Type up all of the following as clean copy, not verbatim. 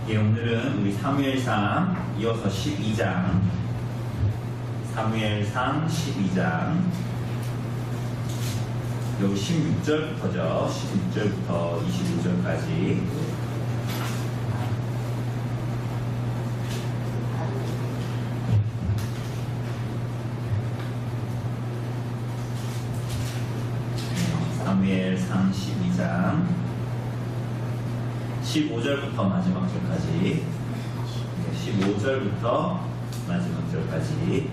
예, 오늘은 우리 사무엘상 이어서 12장, 사무엘상 12장, 여기 16절부터죠. 16절부터 25절까지. 사무엘상 12장 15절부터 마지막 절까지, 15절부터 마지막 절까지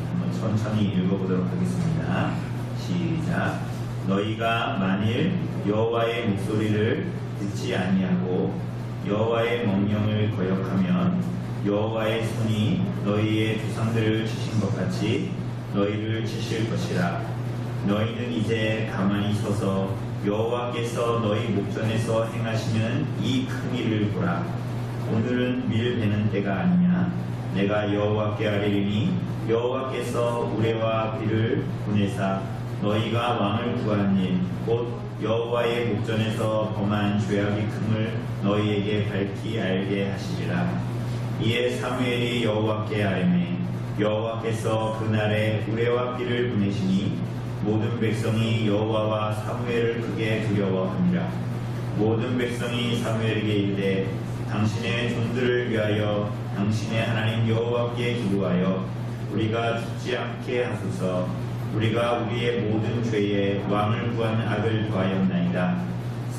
한번 천천히 읽어보도록 하겠습니다. 시작. 너희가 만일 여호와의 목소리를 듣지 아니하고 여호와의 명령을 거역하면 여호와의 손이 너희의 조상들을 치신 것 같이 너희를 치실 것이라. 너희는 이제 가만히 서서 여호와께서 너희 목전에서 행하시는 이 큰 일을 보라. 오늘은 밀 베는 때가 아니냐. 내가 여호와께 아뢰리니 여호와께서 우레와 비를 보내사 너희가 왕을 구한 일 곧 여호와의 목전에서 범한 죄악이 큼을 너희에게 밝히 알게 하시리라. 이에 사무엘이 여호와께 아뢰매 여호와께서 그날에 우레와 비를 보내시니 모든 백성이 여호와와 사무엘을 크게 두려워합니다. 모든 백성이 사무엘에게 이르되 당신의 종들을 위하여 당신의 하나님 여호와께 기도하여 우리가 죽지 않게 하소서. 우리가 우리의 모든 죄에 왕을 구한 악을 더하였나이다.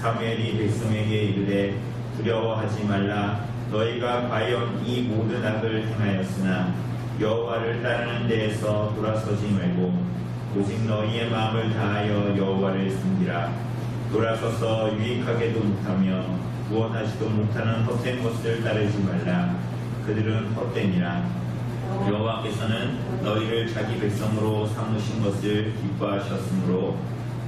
사무엘이 백성에게 이르되 두려워하지 말라. 너희가 과연 이 모든 악을 행하였으나 여호와를 따르는 데에서 돌아서지 말고 오직 너희의 마음을 다하여 여호와를 섬기라. 돌아서서 유익하게도 못하며 무엇하지도 못하는 헛된 것을 따르지 말라. 그들은 헛되니라. 여호와께서는 너희를 자기 백성으로 삼으신 것을 기뻐하셨으므로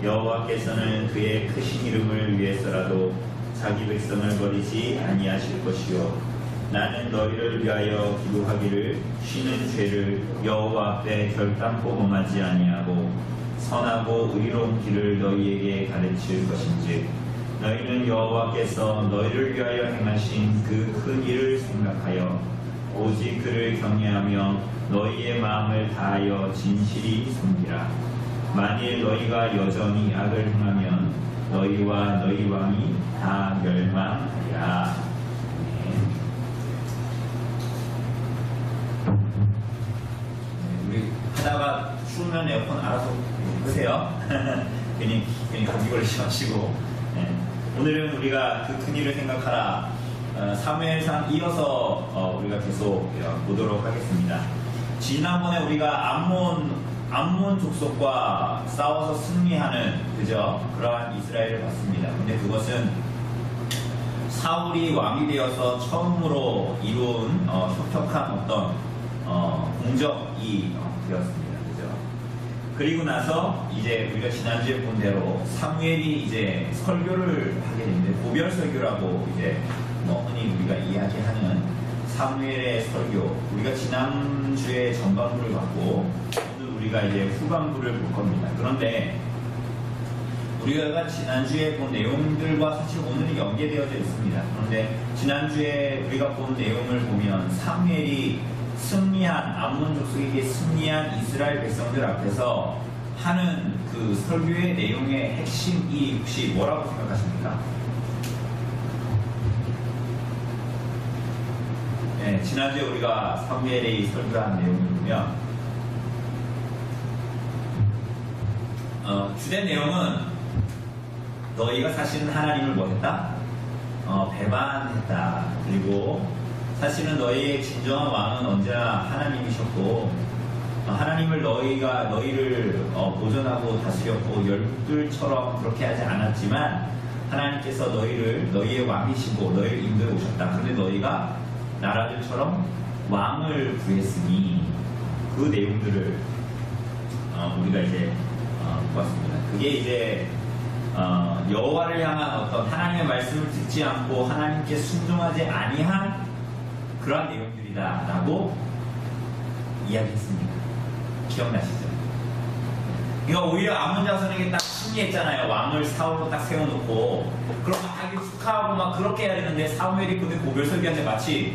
여호와께서는 그의 크신 이름을 위해서라도 자기 백성을 버리지 아니하실 것이요 나는 너희를 위하여 기도하기를 쉬는 죄를 여호와 앞에 결단코 범하지 아니하고 선하고 의로운 길을 너희에게 가르칠 것인즉 너희는 여호와께서 너희를 위하여 행하신 그 큰 일을 생각하여 오직 그를 경외하며 너희의 마음을 다하여 진실이 섬기라. 만일 너희가 여전히 악을 행하면 너희와 너희 왕이 다 멸망하리라. 우리 하다가 추우면 에어컨 알아서 끄세요. 괜히 감기 걸리지 마시고. 오늘은 우리가 그 큰 일을 생각하라. 사무엘상 이어서 우리가 계속 보도록 하겠습니다. 지난번에 우리가 암몬 족속과 싸워서 승리하는 그러한 이스라엘을 봤습니다. 근데 그것은 사울이 왕이 되어서 처음으로 이룬 혁혁한 어떤 공적이 되었습니다. 그리고 나서 이제 우리가 지난주에 본 대로 사무엘이 이제 설교를 하게 되는데 고별 설교라고 이제 흔히 우리가 이야기하는 사무엘의 설교, 우리가 지난주에 전반부를 봤고 오늘 우리가 이제 후반부를 볼 겁니다. 그런데 우리가 지난주에 본 내용들과 사실 오늘이 연계되어져 있습니다. 그런데 지난주에 우리가 본 내용을 보면 사무엘이 승리한 암몬 족속에게 승리한 이스라엘 백성들 앞에서 하는 그 설교의 내용의 핵심이 혹시 뭐라고 생각하십니까? 네, 지난주에 우리가 사무엘의 설교한 내용을 보면 주된 내용은 너희가 사실은 하나님을 뭐했다? 배반했다. 그리고 사실은 너희의 진정한 왕은 언제나 하나님이셨고 하나님을 너희를 보존하고 다스렸고 열국들처럼 그렇게 하지 않았지만 하나님께서 너희의 왕이시고 너희를 인도해 오셨다. 그런데 너희가 나라들처럼 왕을 구했으니 그 내용들을 우리가 이제 보았습니다. 그게 이제 여호와를 향한 어떤 하나님의 말씀을 듣지 않고 하나님께 순종하지 아니한 그러한 내용들이다 라고 이야기했습니다. 기억나시죠? 그러니까 오히려 암몬 자손에게 딱 승리했잖아요. 왕을 사울로 딱 세워놓고 그럼 막 축하하고 막 그렇게 해야 되는데 사무엘이 근데 고별 설교한테 마치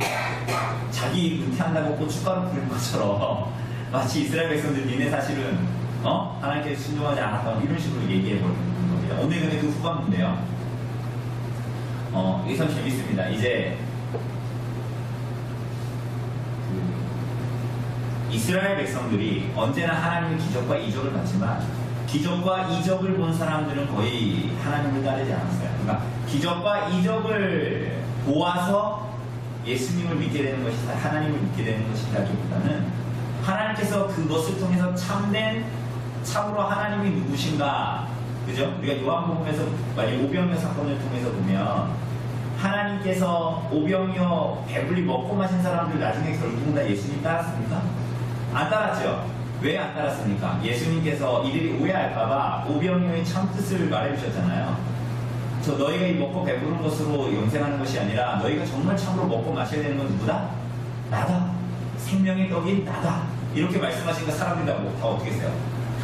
자기 은퇴한다고 고춧가루 뿌린 것처럼 마치 이스라엘 백성들 니네 사실은 하나님께 순종하지 않았다 이런 식으로 얘기해버리는 겁니다. 오늘 근데 그 후반부인데요. 이게 참 재밌습니다. 이제 이스라엘 백성들이 언제나 하나님의 기적과 이적을 봤지만 기적과 이적을 본 사람들은 거의 하나님을 따르지 않았어요. 그러니까 기적과 이적을 보아서 예수님을 믿게 되는 것이다, 하나님을 믿게 되는 것이다기보다는 하나님께서 그것을 통해서 참으로 하나님이 누구신가, 그죠? 우리가 요한복음에서 만약 오병이어 사건을 통해서 보면 하나님께서 오병이어 배불리 먹고 마신 사람들 나중에 결국 다 예수님 따랐습니까? 안 따랐죠? 왜 안 따랐습니까? 예수님께서 이들이 오해할까봐 오병이어의 참뜻을 말해주셨잖아요. 저 너희가 이 먹고 배부른 것으로 영생하는 것이 아니라 너희가 정말 참으로 먹고 마셔야 되는 건 누구다? 나다. 생명의 떡인 나다. 이렇게 말씀하시니까 사람들이 다 어떻게 했어요?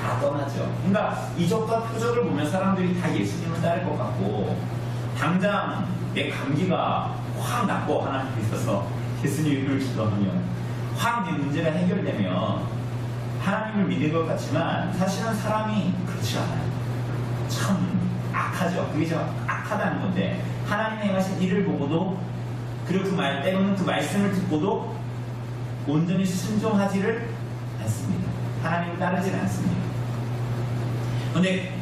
다 떠나죠. 그러니까 이적과 표적을 보면 사람들이 다 예수님을 따를 것 같고 당장 내 감기가 확 낫고 하나님 있어서 예수님을 기도하면 확 내 문제가 해결되면 하나님을 믿는 것 같지만 사실은 사람이 그렇지 않아요. 참 악하죠. 그게 좀 악하다는 건데 하나님의 행하신 일을 보고도 그리고 때로는 그 말씀을 듣고도 온전히 순종하지를 않습니다. 하나님을 따르지는 않습니다. 그런데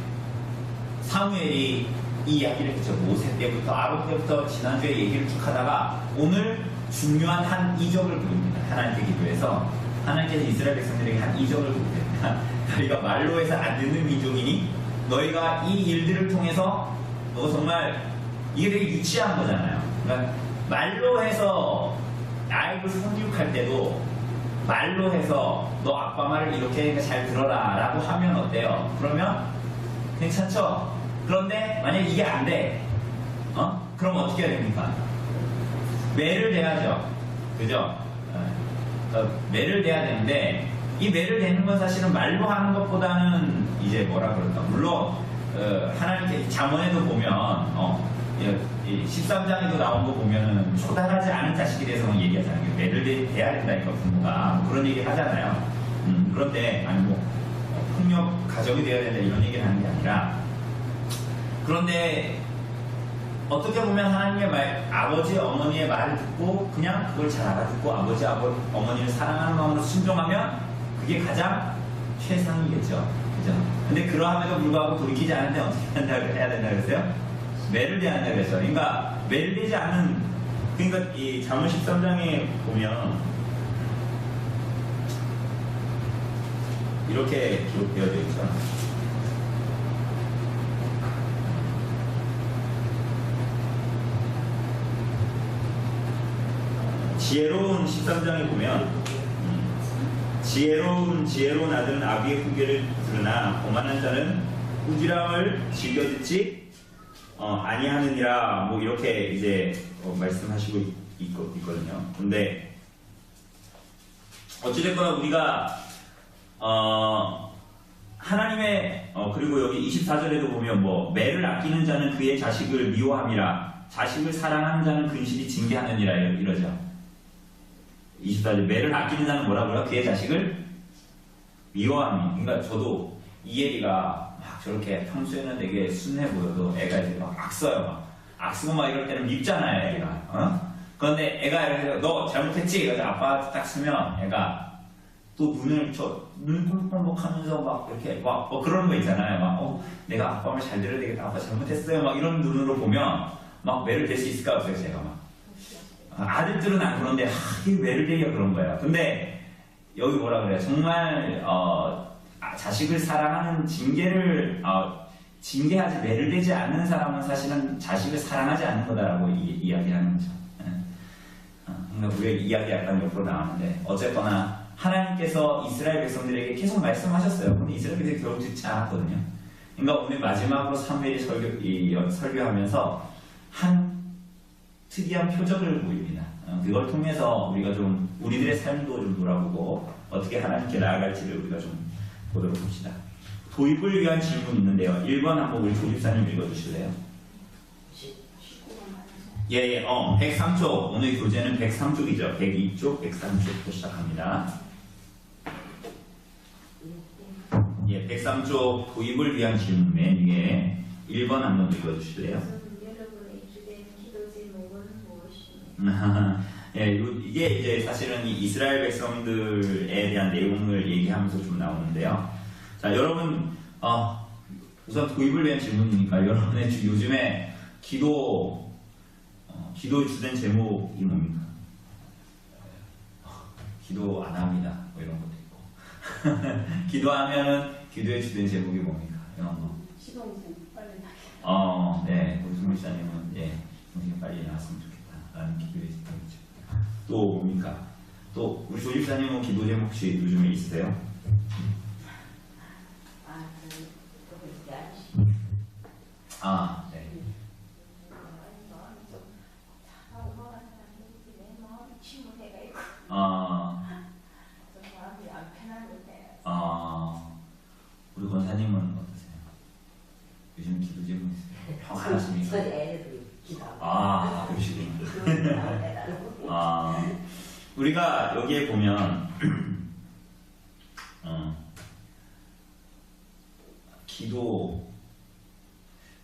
사무엘이 이 이야기를 했죠. 모세 때부터 아론 때부터 지난주에 얘기를 쭉 하다가 오늘 중요한 한 이적을 보입니다. 하나님께 기도해서 하나님께서 이스라엘 백성들에게 한 이적을 보입니다. 너희가 말로 해서 안 듣는 민족이니 너희가 이 일들을 통해서 너 정말 이게 되게 유치한 거잖아요. 그러니까 말로 해서 아이를 성교육할 때도 말로 해서 너 아빠 말을 이렇게 하니까 잘 들어라 라고 하면 어때요? 그러면 괜찮죠? 그런데 만약에 이게 안 돼. 그럼 어떻게 해야 됩니까? 매를 대야죠. 그죠? 매를 대야 되는데 이 매를 대는 건 사실은 말로 하는 것보다는 이제 뭐라 그럴까? 물론 하나님께 잠언에도 보면 13장에도 나온 거 보면은 초달하지 않은 자식에 대해서는 얘기하잖아요. 매를 대야 된다니까 부모가 그런 얘기 하잖아요. 그런데 아니 뭐 폭력 가정이 되어야 된다 이런 얘기를 하는 게 아니라 그런데 어떻게 보면 하나님의 말, 아버지, 어머니의 말을 듣고 그냥 그걸 잘 알아듣고 아버지, 어머니를 사랑하는 마음으로 순종하면 그게 가장 최상이겠죠. 그죠? 근데 그러함에도 불구하고 돌이키지 않는데 어떻게 해야 된다 그랬어요? 매를 대야 한다 그랬어요. 그러니까 매를 대지 않는, 그러니까 이 잠언 13장에 보면 이렇게 기록되어져 있죠. 지혜로운 13장에 보면 지혜로운 아들은 아비의 훈계를 들으나 오만한 자는 꾸지람을 즐겨 듣지 아니하느니라 뭐 이렇게 이제 말씀하시고 있거든요. 근데 어찌됐거나 우리가 하나님의 그리고 여기 24절에도 보면 뭐 매를 아끼는 자는 그의 자식을 미워함이라 자식을 사랑하는 자는 근실이 징계하느니라 이러죠. 24절 매를 아끼는 자는 뭐라고요? 그의 자식을 미워함이. 그러니까 저도 이혜리가 막 저렇게 평소에는 되게 순해 보여도 애가 이제 막 악써요. 악쓰고 막 이럴 때는 밉잖아요, 애가. 그런데 애가 이렇게 너 잘못했지? 그래서 아빠한테 딱 쓰면 애가 또 눈 꿀꺽꿀꺽 하면서 막 이렇게 막 그러는 거 있잖아요. 막 내가 아빠 말 잘 들어야 되겠다. 아빠 잘못했어요. 막 이런 눈으로 보면 막 매를 댈 수 있을까 없어요, 제가 막. 아들들은 안 그런데 이게 매를 대기가 그런 거예요. 근데 여기 뭐라 그래요? 정말 자식을 사랑하는 징계하지 매를 대지 않는 사람은 사실은 자식을 사랑하지 않는 거다라고 이야기하는 거죠. 그러니까 우리의 이야기 약간 옆으로 나왔는데 어쨌거나 하나님께서 이스라엘 백성들에게 계속 말씀하셨어요. 근데 이스라엘 백성들이 결국 듣지 않았거든요. 그러니까 오늘 마지막으로 사무엘이 설교하면서 한 특이한 표적을 보입니다. 그걸 통해서 우리가 좀 우리들의 삶도 좀 돌아보고 어떻게 하나님께 나아갈지를 우리가 좀 보도록 합시다. 도입을 위한 질문 있는데요. 1번 한번 우리 조집사님 읽어주실래요? 예, 103쪽. 오늘 교재는 103쪽이죠. 102쪽, 103쪽부터 시작합니다. 예, 103쪽 도입을 위한 질문 맨 위에 1번 한번 읽어주실래요? 여러분의 주된 기도 제목은 무엇입니까? 예, 이게 이제 사실은 이 이스라엘 백성들에 대한 내용을 얘기하면서 좀 나오는데요. 자, 여러분, 우선 도입을 위한 질문이니까 여러분의 요즘에 기도 주된 제목이 뭡니까? 기도 안 합니다. 뭐 이런 것도 있고. 기도하면은 기도의 주된 제목이 뭡니까? 이런 거. 시동생 빨리 나게. 네, 우리 승무시장님은 예, 동생이 빨리 나왔으면 좋겠다라는 기도의 제목이죠. 또 뭡니까? 또 우리 조집사님은 기도 제목 혹시 요즘에 있으세요? 네. 우리 권사님은 어떠세요? 요즘 기도 제목 있어요? 평안하십니까? 애들이 기도하고. 그러시군요. 우리가 여기에 보면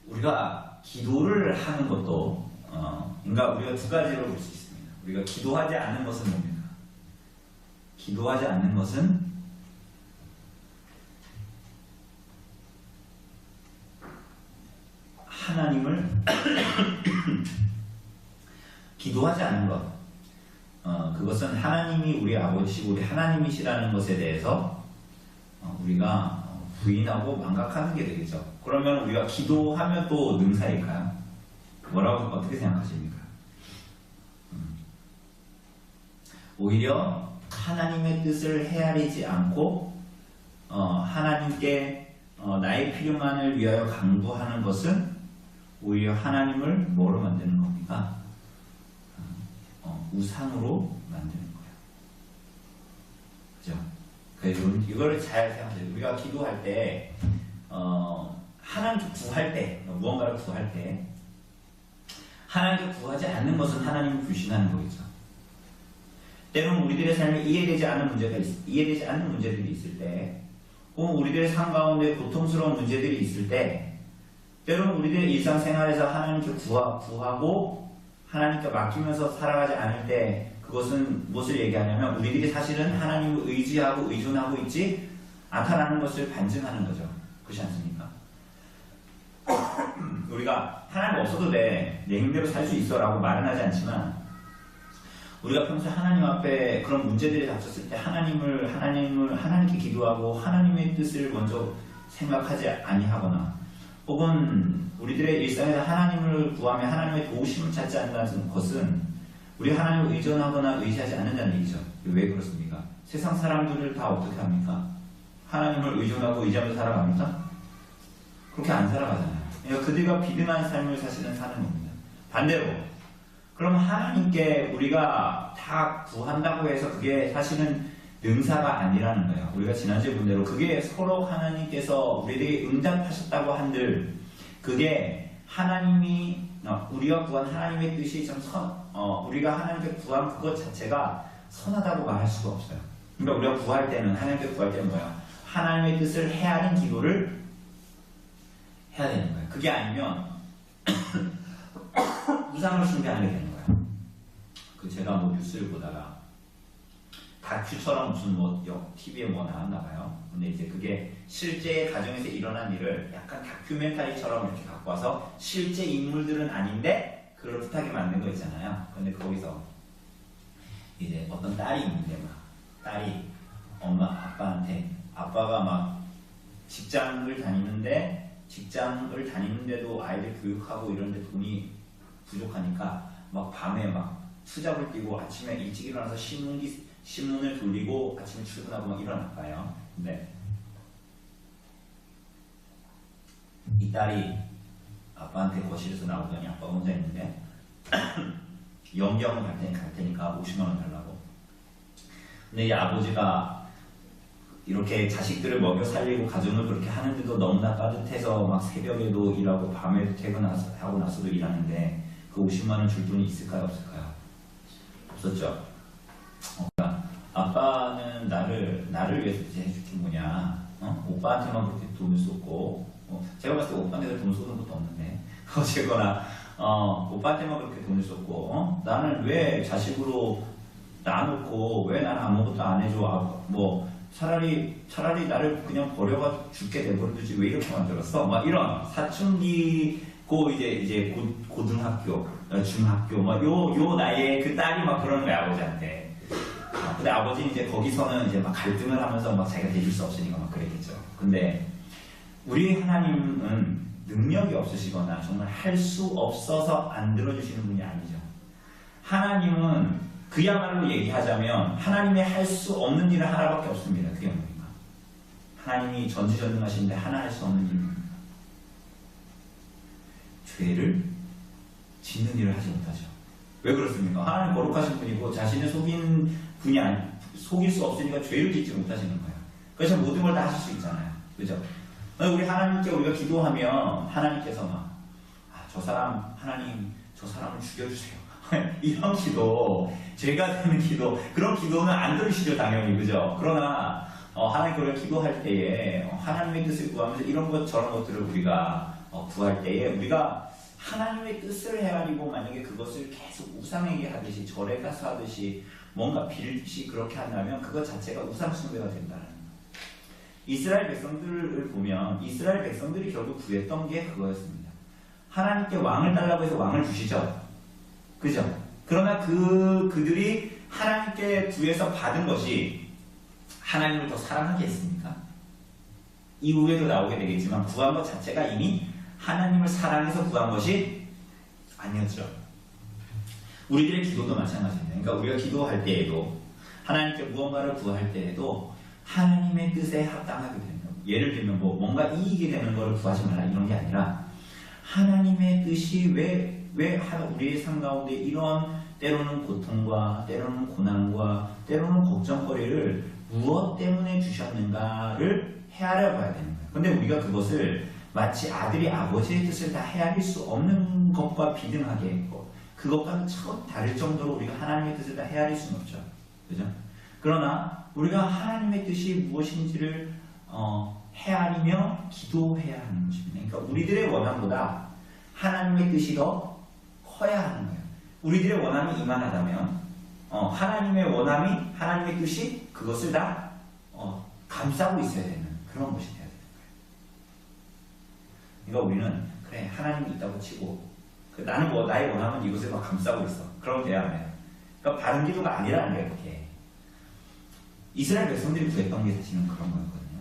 우리가 기도를 하는 것도 그러니까 우리가 두 가지로 볼 수 있습니다. 우리가 기도하지 않는 것은 뭡니까? 기도하지 않는 것은 하나님을 기도하지 않는 것, 그것은 하나님이 우리 아버지시고 우리 하나님이시라는 것에 대해서 우리가 부인하고 망각하는 게 되겠죠. 그러면 우리가 기도하면 또 능사일까요? 뭐라고 어떻게 생각하십니까? 오히려 하나님의 뜻을 헤아리지 않고 하나님께 나의 필요만을 위하여 강구하는 것은 오히려 하나님을 뭐로 만드는 겁니까? 우상으로 만드는 거예요. 그죠? 그래서 이거를 잘 생각해요. 우리가 기도할 때, 하나님께 구할 때, 무언가를 구할 때, 하나님께 구하지 않는 것은 하나님을 불신하는 거겠죠. 때로는 우리들의 삶에 이해되지 않는 문제들이 있을 때, 혹은 우리들의 삶 가운데 고통스러운 문제들이 있을 때, 때로는 우리들의 일상생활에서 하나님께 구하고 하나님께 맡기면서 살아가지 않을 때 그것은 무엇을 얘기하냐면 우리들이 사실은 하나님을 의지하고 의존하고 있지 않다라는 것을 반증하는 거죠. 그렇지 않습니까? 우리가 하나님 없어도 돼, 내 힘대로 살 수 있어 라고 말은 하지 않지만 우리가 평소에 하나님 앞에 그런 문제들이 닥쳤을 때 하나님께 기도하고 하나님의 뜻을 먼저 생각하지 아니하거나 혹은 우리들의 일상에서 하나님을 구하며 하나님의 도우심을 찾지 않는다는 것은 우리 하나님을 의존하거나 의지하지 않는다는 얘기죠. 왜 그렇습니까? 세상 사람들을 다 어떻게 합니까? 하나님을 의존하고 의지하면서 살아갑니까? 그렇게 안 살아가잖아요. 그러니까 그들과 비등한 삶을 사실은 사는 겁니다. 반대로 그럼 하나님께 우리가 다 구한다고 해서 그게 사실은 능사가 아니라는 거예요. 우리가 지난주에 본 대로 그게 서로 하나님께서 우리에게 응답하셨다고 한들 그게 하나님이 우리가 구한 하나님의 뜻이 참 우리가 하나님께 구한 그것 자체가 선하다고 말할 수가 없어요. 그러니까 우리가 구할 때는 하나님께 구할 때는 뭐야? 하나님의 뜻을 헤아린 기도를 해야 되는 거예요. 그게 아니면 우상을 숭배하게 되는 거예요. 제가 뉴스를 보다가 다큐처럼 무슨 TV에 나왔나 봐요. 근데 이제 그게 실제 가정에서 일어난 일을 약간 다큐멘터리처럼 이렇게 갖고 와서 실제 인물들은 아닌데 그럴듯하게 만든 거 있잖아요. 근데 거기서 이제 어떤 딸이 있는데 딸이 엄마 아빠한테 아빠가 막 직장을 다니는데도 아이들 교육하고 이런데 돈이 부족하니까 막 밤에 막 수잡을 뛰고 아침에 일찍 일어나서 신문을 돌리고 아침에 출근하고 막 일어났어요. 근데 이 딸이 아빠한테 거실에서 나오더니 아빠가 혼자 있는데 영경을 갈 테니까 50만 원 달라고. 근데 이 아버지가 이렇게 자식들을 먹여 살리고 가정을 그렇게 하는데도 너무나 따뜻해서 막 새벽에도 일하고 밤에도 퇴근하고 나서도 일하는데 그 50만 원 줄 돈이 있을까요? 없을까요? 없었죠. 그러니까 아빠는 나를 위해서 해줄 게 뭐냐? 오빠한테만 그렇게 돈을 쏟고 제가 봤을 때 오빠한테 돈을 쏟는 것도 없는데 어쨌거나 오빠한테만 그렇게 돈을 쏟고 나는 왜 자식으로 놔놓고 왜 나는 아무것도 안 해줘? 뭐 차라리 나를 그냥 버려가 죽게 내버려두지 왜 이렇게 만들었어? 막 이런 사춘기고 이제 고등학교, 중학교 요 나이에 그 딸이 막 그러는 거야 아버지한테. 근데 아버지는 이제 거기서는 이제 막 갈등을 하면서 막 자기가 대줄 수 없으니까 막 그랬겠죠. 근데 우리 하나님은 능력이 없으시거나 정말 할 수 없어서 안 들어주시는 분이 아니죠. 하나님은 그야말로 얘기하자면 하나님의 할 수 없는 일은 하나밖에 없습니다. 그게 뭡니까? 하나님이 전지전능하신데 하나 할 수 없는 일입니다. 죄를 짓는 일을 하지 못하죠. 왜 그렇습니까? 하나님 거룩하신 분이고 자신을 속일 수 없으니까 죄를 짓지 못하시는 거예요. 그래서 모든 걸 다 하실 수 있잖아요. 그죠? 우리 하나님께 우리가 기도하면 하나님께서 저 사람 하나님 저 사람을 죽여주세요. 이런 기도, 죄가 되는 기도, 그런 기도는 안 들으시죠 당연히. 그죠? 그러나 하나님께 우리가 기도할 때에 하나님의 뜻을 구하면서 이런 것 저런 것들을 우리가 구할 때에 우리가 하나님의 뜻을 헤아리고 만약에 그것을 계속 우상에게 하듯이 절에 가서 하듯이 뭔가 빌듯이 그렇게 한다면 그것 자체가 우상숭배가 된다는 거예요. 이스라엘 백성들을 보면 이스라엘 백성들이 결국 구했던 게 그거였습니다. 하나님께 왕을 달라고 해서 왕을 주시죠. 그죠? 그러나 그들이 하나님께 구해서 받은 것이 하나님을 더 사랑하게 했습니까? 이후에도 나오게 되겠지만 구한 것 자체가 이미 하나님을 사랑해서 구한 것이 아니었죠. 우리들의 기도도 마찬가지입니다. 그러니까 우리가 기도할 때에도 하나님께 무언가를 구할 때에도 하나님의 뜻에 합당하게 되는 것. 예를 들면 뭔가 이익이 되는 것을 구하지 말라 이런 게 아니라 하나님의 뜻이 왜 우리의 삶 가운데 이런 때로는 고통과 때로는 고난과 때로는 걱정거리를 무엇 때문에 주셨는가를 헤아려 봐야 되는 거예요. 근데 우리가 그것을 마치 아들이 아버지의 뜻을 다 헤아릴 수 없는 것과 비등하게 했고 그것과는 차원 다를 정도로 우리가 하나님의 뜻을 다 헤아릴 수는 없죠. 그죠? 그러나 우리가 하나님의 뜻이 무엇인지를 헤아리며 기도해야 하는 것입니다. 그러니까 우리들의 원함보다 하나님의 뜻이 더 커야 하는 거예요. 우리들의 원함이 이만하다면 하나님의 원함이 하나님의 뜻이 그것을 다 감싸고 있어야 되는 그런 것이 돼야 되는 거예요. 그러니까 우리는 그래 하나님이 있다고 치고 나는 나의 원함은 이것을 막 감싸고 있어. 그럼 돼야 해요. 그러니까 바른 기도가 아니라는 거예요. 그게 이스라엘 백성들이 구했던 게 사실은 그런 거였거든요.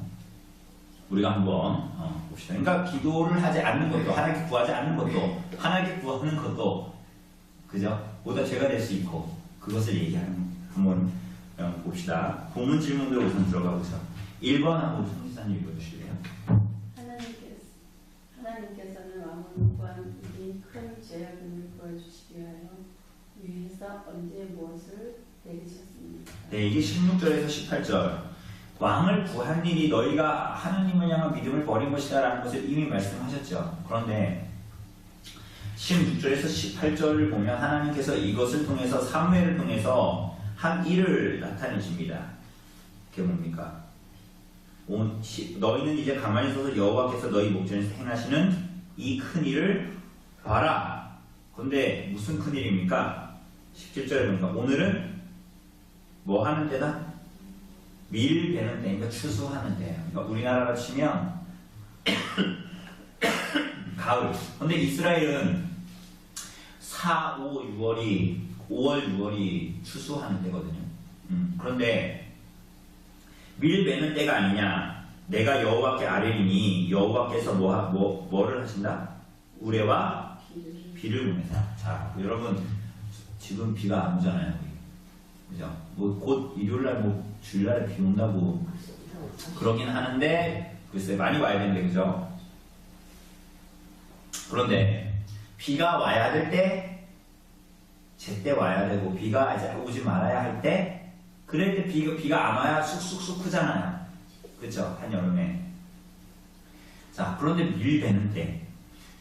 우리가 한번 봅시다. 그러니까 기도를 하지 않는 것도 하나님께 구하지 않는 것도 하나님께 구하는 것도 그죠? 모두 죄가 될 수 있고 그것을 얘기하는 한번 봅시다. 본문 질문대로 우선 들어가보죠. 1번 한번 성지사님 읽어주실래요? 하나님께서는 왕을 구한 우리 큰 죄악을 보여주시기 위해서 언제 무엇을 내리셨습니까? 네, 이게 16절에서 18절. 왕을 구한 일이 너희가 하나님을 향한 믿음을 버린 것이다 라는 것을 이미 말씀하셨죠. 그런데 16절에서 18절을 보면 하나님께서 이것을 통해서 사무엘을 통해서 한 일을 나타내십니다. 그게 뭡니까? 너희는 이제 가만히 서서 여호와께서 너희 목전에서 행하시는 이 큰 일을 봐라. 그런데 무슨 큰 일입니까? 17절에 보니까 오늘은 뭐 하는 때다? 밀 베는 때니까 추수하는 때예요. 그러니까 우리나라로 치면 가을. 근데 이스라엘은 4, 5, 6월이 5월, 6월이 추수하는 때거든요. 그런데 밀 베는 때가 아니냐? 내가 여호와께 아뢰리니 여호와께서 뭐를 하신다? 우레와 비를 보내사. 자, 여러분 지금 비가 안 오잖아요. 그죠? 곧 일요일날 주일날에 비 온다고 그러긴 하는데 글쎄 많이 와야 되는데 그죠? 그런데 비가 와야 될 때 제때 와야 되고 비가 이제 오지 말아야 할 때 그럴 때 비가 안 와야 쑥쑥쑥 크잖아요. 그쵸? 한여름에. 자, 그런데 밀배는 때,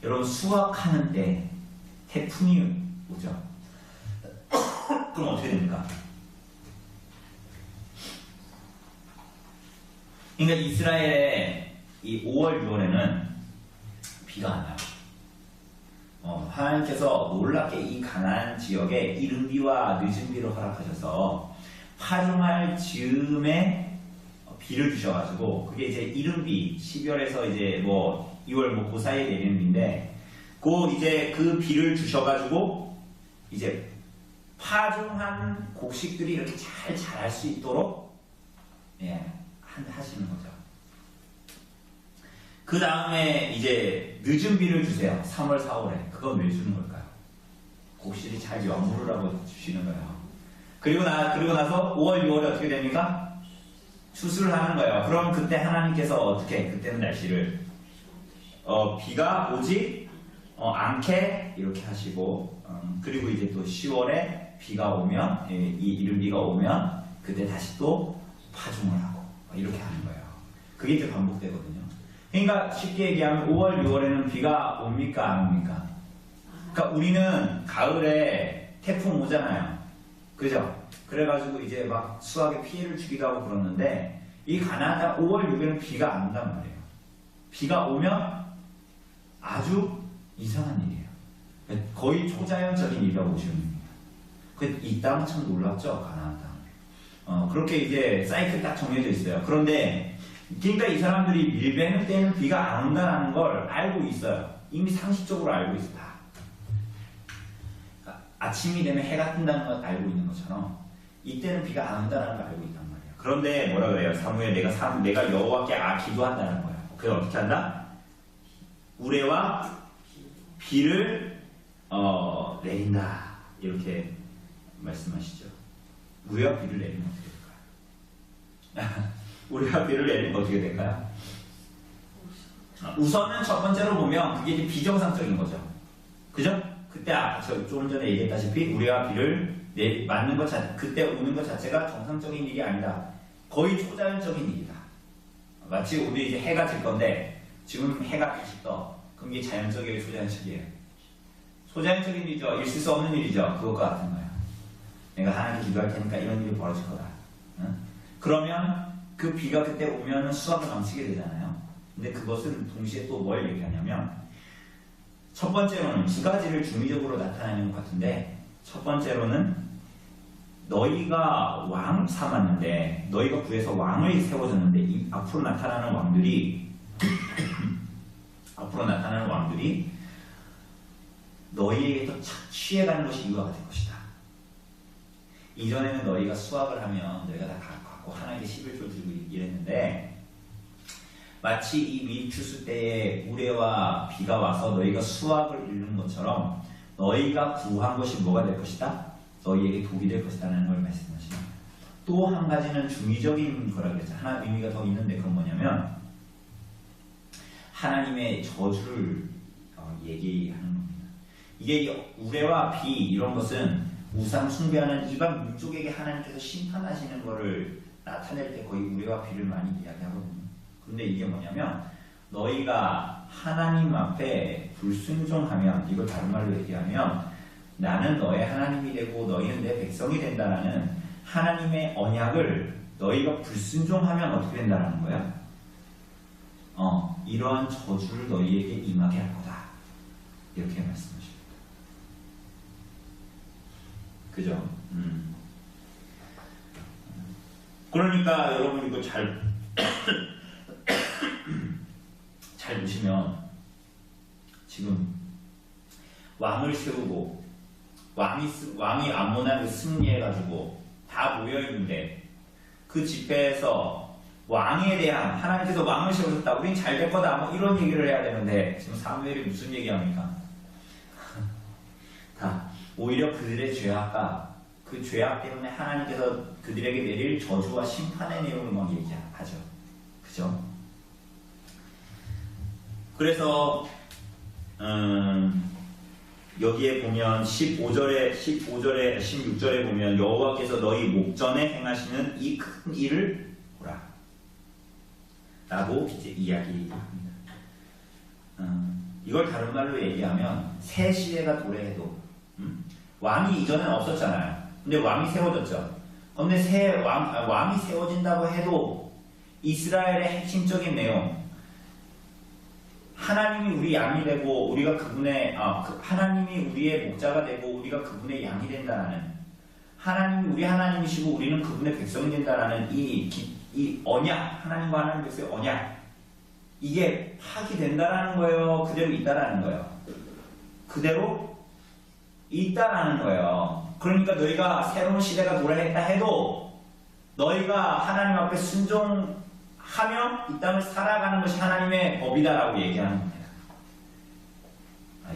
여러분 수확하는 때 태풍이 오죠. 그럼 어떻게 됩니까? 그러니까 이스라엘의 이 5월, 6월에는 비가 안 와요. 하나님께서 놀랍게 이 가나안 지역에 이른 비와 늦은 비를 허락하셔서 파종할 즈음에 비를 주셔가지고 그게 이제 이른 비 12월에서 이제 뭐 2월 뭐 그 사이에 내리는 비인데 이제 그 비를 주셔가지고 이제 파종한 곡식들이 이렇게 잘 자랄 수 있도록 하시는 거죠. 그 다음에 이제 늦은 비를 주세요. 3월, 4월에. 그건 왜 주는 걸까요? 곡식이 잘 여물으라고 주시는 거예요. 그리고 나서 5월, 6월에 어떻게 됩니까? 추수를 하는 거예요. 그럼 그때 하나님께서 어떻게, 그때는 날씨를, 비가 오지 않게 이렇게 하시고, 그리고 이제 또 10월에 비가 오면, 이 이른 비가 오면, 그때 다시 또 파종을 하고, 이렇게 하는 거예요. 그게 이제 반복되거든요. 그러니까 쉽게 얘기하면 5월, 6월에는 비가 옵니까? 안 옵니까? 그러니까 우리는 가을에 태풍 오잖아요. 그죠? 그래가지고 이제 막 수확에 피해를 주기도 하고 그러는데 이 가나안 5월, 6월에는 비가 안 온단 말이에요. 비가 오면 아주 이상한 일이에요. 거의 초자연적인 일이라고 보시면 됩니다. 이 땅은 참 놀랍죠? 가나안 땅. 그렇게 이제 사이클 딱 정해져 있어요. 그런데 그러니까 이 사람들이 밀배는 때는 비가 안 온다는 걸 알고 있어요. 이미 상식적으로 알고 있어요. 다. 그러니까 아침이 되면 해가 뜬다는 걸 알고 있는 것처럼 이때는 비가 안 온다는 걸 알고 있단 말이에요. 그런데 뭐라 그래요? 사무엘 내가 여호와께 기도한다는 거예요. 그래서 어떻게 한다? 우레와 비를 내린다. 이렇게 말씀하시죠. 우레와 비를 내리면 어떻게 될까요? 우리가 비를 내리면 어떻게 될까요? 우선은 첫 번째로 보면 그게 이제 비정상적인 거죠. 그죠? 그때 조금 전에 얘기했다시피 우리가 비를 맞는 것 그때 오는 것 자체가 정상적인 일이 아니다. 거의 초자연적인 일이다. 마치 오늘 이제 해가 질 건데 지금 해가 다시 떠. 그럼 이게 자연적이에요, 초자연적이에요? 초자연적인 일이죠. 있을 수 없는 일이죠. 그것과 같은 거예요. 내가 하나님께 기도할 테니까 이런 일이 벌어질 거다. 응? 그러면 그 비가 그때 오면 수확을 망치게 되잖아요. 근데 그것은 동시에 또 뭘 얘기하냐면 첫 번째로는 두 가지를 중의적으로 나타내는 것 같은데 첫 번째로는 너희가 왕 삼았는데 너희가 구해서 왕을 세워줬는데 이 앞으로 나타나는 왕들이 너희에게서 취해가는 것이 이유가 될 것이다. 이전에는 너희가 수확을 하면 너희가 다 갖고 하나님께 11조를 드리고 이랬는데 마치 이 밀추수 때에 우레와 비가 와서 너희가 수확을 이루는 것처럼 너희가 구한 것이 뭐가 될 것이다? 너희에게 독이 될 것이다라는 걸 말씀하십니다. 또 한 가지는 중의적인 거라 그랬죠. 하나 의미가 더 있는데 그건 뭐냐면 하나님의 저주를 얘기하는 겁니다. 이게 우레와 비 이런 것은 우상 숭배하는 이방 민족에게 하나님께서 심판하시는 것을 나타낼 때 거의 우레와 비를 많이 이야기하거든요. 근데 이게 뭐냐면 너희가 하나님 앞에 불순종하면 이걸 다른 말로 얘기하면 나는 너의 하나님이 되고 너희는 내 백성이 된다라는 하나님의 언약을 너희가 불순종하면 어떻게 된다라는 거야? 이러한 저주를 너희에게 임하게 할 거다. 이렇게 말씀하십니다. 그죠? 그러니까 여러분 이거 잘 보시면 지금 왕을 세우고 왕이 아모나를 승리해가지고 다 모여있는데 그 집회에서 왕에 대한 하나님께서 왕을 세우셨다. 우린 잘 될 거다. 뭐 이런 얘기를 해야 되는데 지금 사무엘이 무슨 얘기합니까? 다 오히려 그들의 죄악과 그 죄악 때문에 하나님께서 그들에게 내릴 저주와 심판의 내용을 막 얘기하죠. 그죠? 그래서 여기에 보면 16절에 보면 여호와께서 너희 목전에 행하시는 이 큰 일을 보라. 라고 이제 이야기합니다. 이걸 다른 말로 얘기하면 새 시대가 도래해도 왕이 이전엔 없었잖아요. 근데 왕이 세워졌죠. 그런데 왕이 세워진다고 해도 이스라엘의 핵심적인 내용, 하나님이 우리 양이 되고 우리가 그분의 하나님이 우리의 목자가 되고 우리가 그분의 양이 된다라는, 하나님이 우리 하나님이시고 우리는 그분의 백성이 된다라는 이 언약, 하나님과 하나님께서의 언약, 이게 파기된다라는 거예요? 그대로 있다라는 거예요? 그대로 있다라는 거예요. 그러니까 너희가 새로운 시대가 도래했다 해도 너희가 하나님 앞에 순종하며 이 땅을 살아가는 것이 하나님의 법이다라고 얘기하는 겁니다.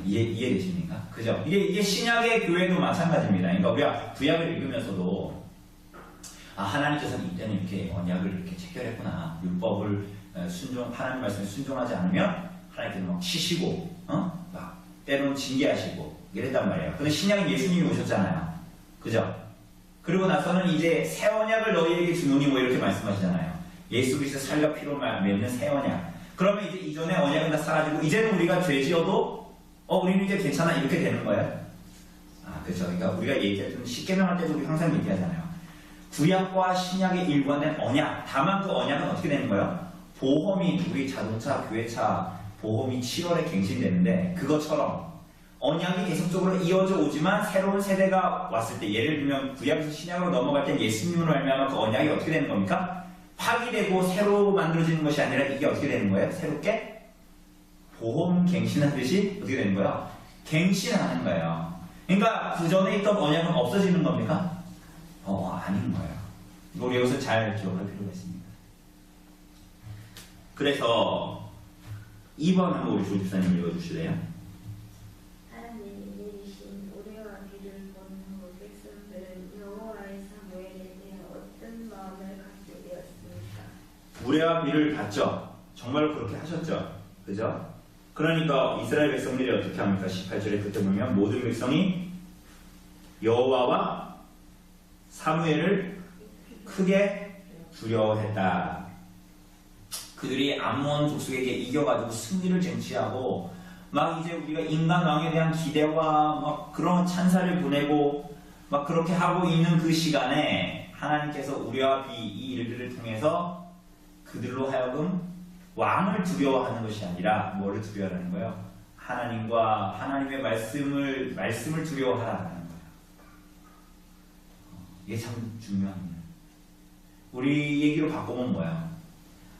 이해되십니까? 그죠? 이게 신약의 교회도 마찬가지입니다. 그러니까 우리가 구약을 읽으면서도 하나님께서는 이때는 이렇게 언약을 이렇게 체결했구나. 율법을 하나님 말씀에 순종하지 않으면 하나님께서 막 치시고, 막 때로는 징계하시고 이랬단 말이에요. 근데 신약은 예수님이 오셨잖아요. 그죠? 그리고 나서는 이제 새 언약을 너희에게 주노니 뭐 이렇게 말씀하시잖아요. 예수 그리스도의 살과 피로 맺는 새 언약. 그러면 이제 이전의 언약은 다 사라지고 이제는 우리가 죄 지어도 우리는 이제 괜찮아 이렇게 되는 거예요. 그렇죠. 그러니까 우리가 얘기했던 십계명할 때도 우리 항상 얘기하잖아요. 구약과 신약의 일관된 언약. 다만 그 언약은 어떻게 되는 거예요? 보험이, 우리 자동차, 교회차 보험이 7월에 갱신되는데 그것처럼 언약이 계속적으로 이어져 오지만 새로운 세대가 왔을 때, 예를 들면 구약에서 신약으로 넘어갈 때 예수님으로 말미암아 그 언약이 어떻게 되는 겁니까? 파기되고 새로 만들어지는 것이 아니라 이게 어떻게 되는 거예요? 새롭게 보험 갱신하듯이 어떻게 되는 거예요? 갱신하는 거예요. 그러니까 그 전에 있던 언약은 없어지는 겁니까? 아닌 거예요. 이거 우리 여기서 잘 기억할 필요가 있습니다. 그래서 2번 한번 우리 조집사님 읽어주실래요? 하나님이 내리신 우레와 비를 본 후 백성들은 여호와의 사무엘에 대해 어떤 마음을 갖게 되었습니까? 우레와 비를 봤죠. 정말로 그렇게 하셨죠. 그죠? 그러니까 이스라엘 백성들이 어떻게 합니까? 18절에 그때 보면 모든 백성이 여호와와 사무엘을 크게 두려워했다. 그들이 암몬 족속에게 이겨가지고 승리를 쟁취하고 막 이제 우리가 인간 왕에 대한 기대와 막 그런 찬사를 보내고 막 그렇게 하고 있는 그 시간에 하나님께서 우레와 비 이 일들을 통해서 그들로 하여금 왕을 두려워하는 것이 아니라 뭐를 두려워하는 거예요? 하나님과 하나님의 말씀을 두려워하라는 거예요. 이게 참 중요합니다. 우리 얘기로 바꾸면 뭐야?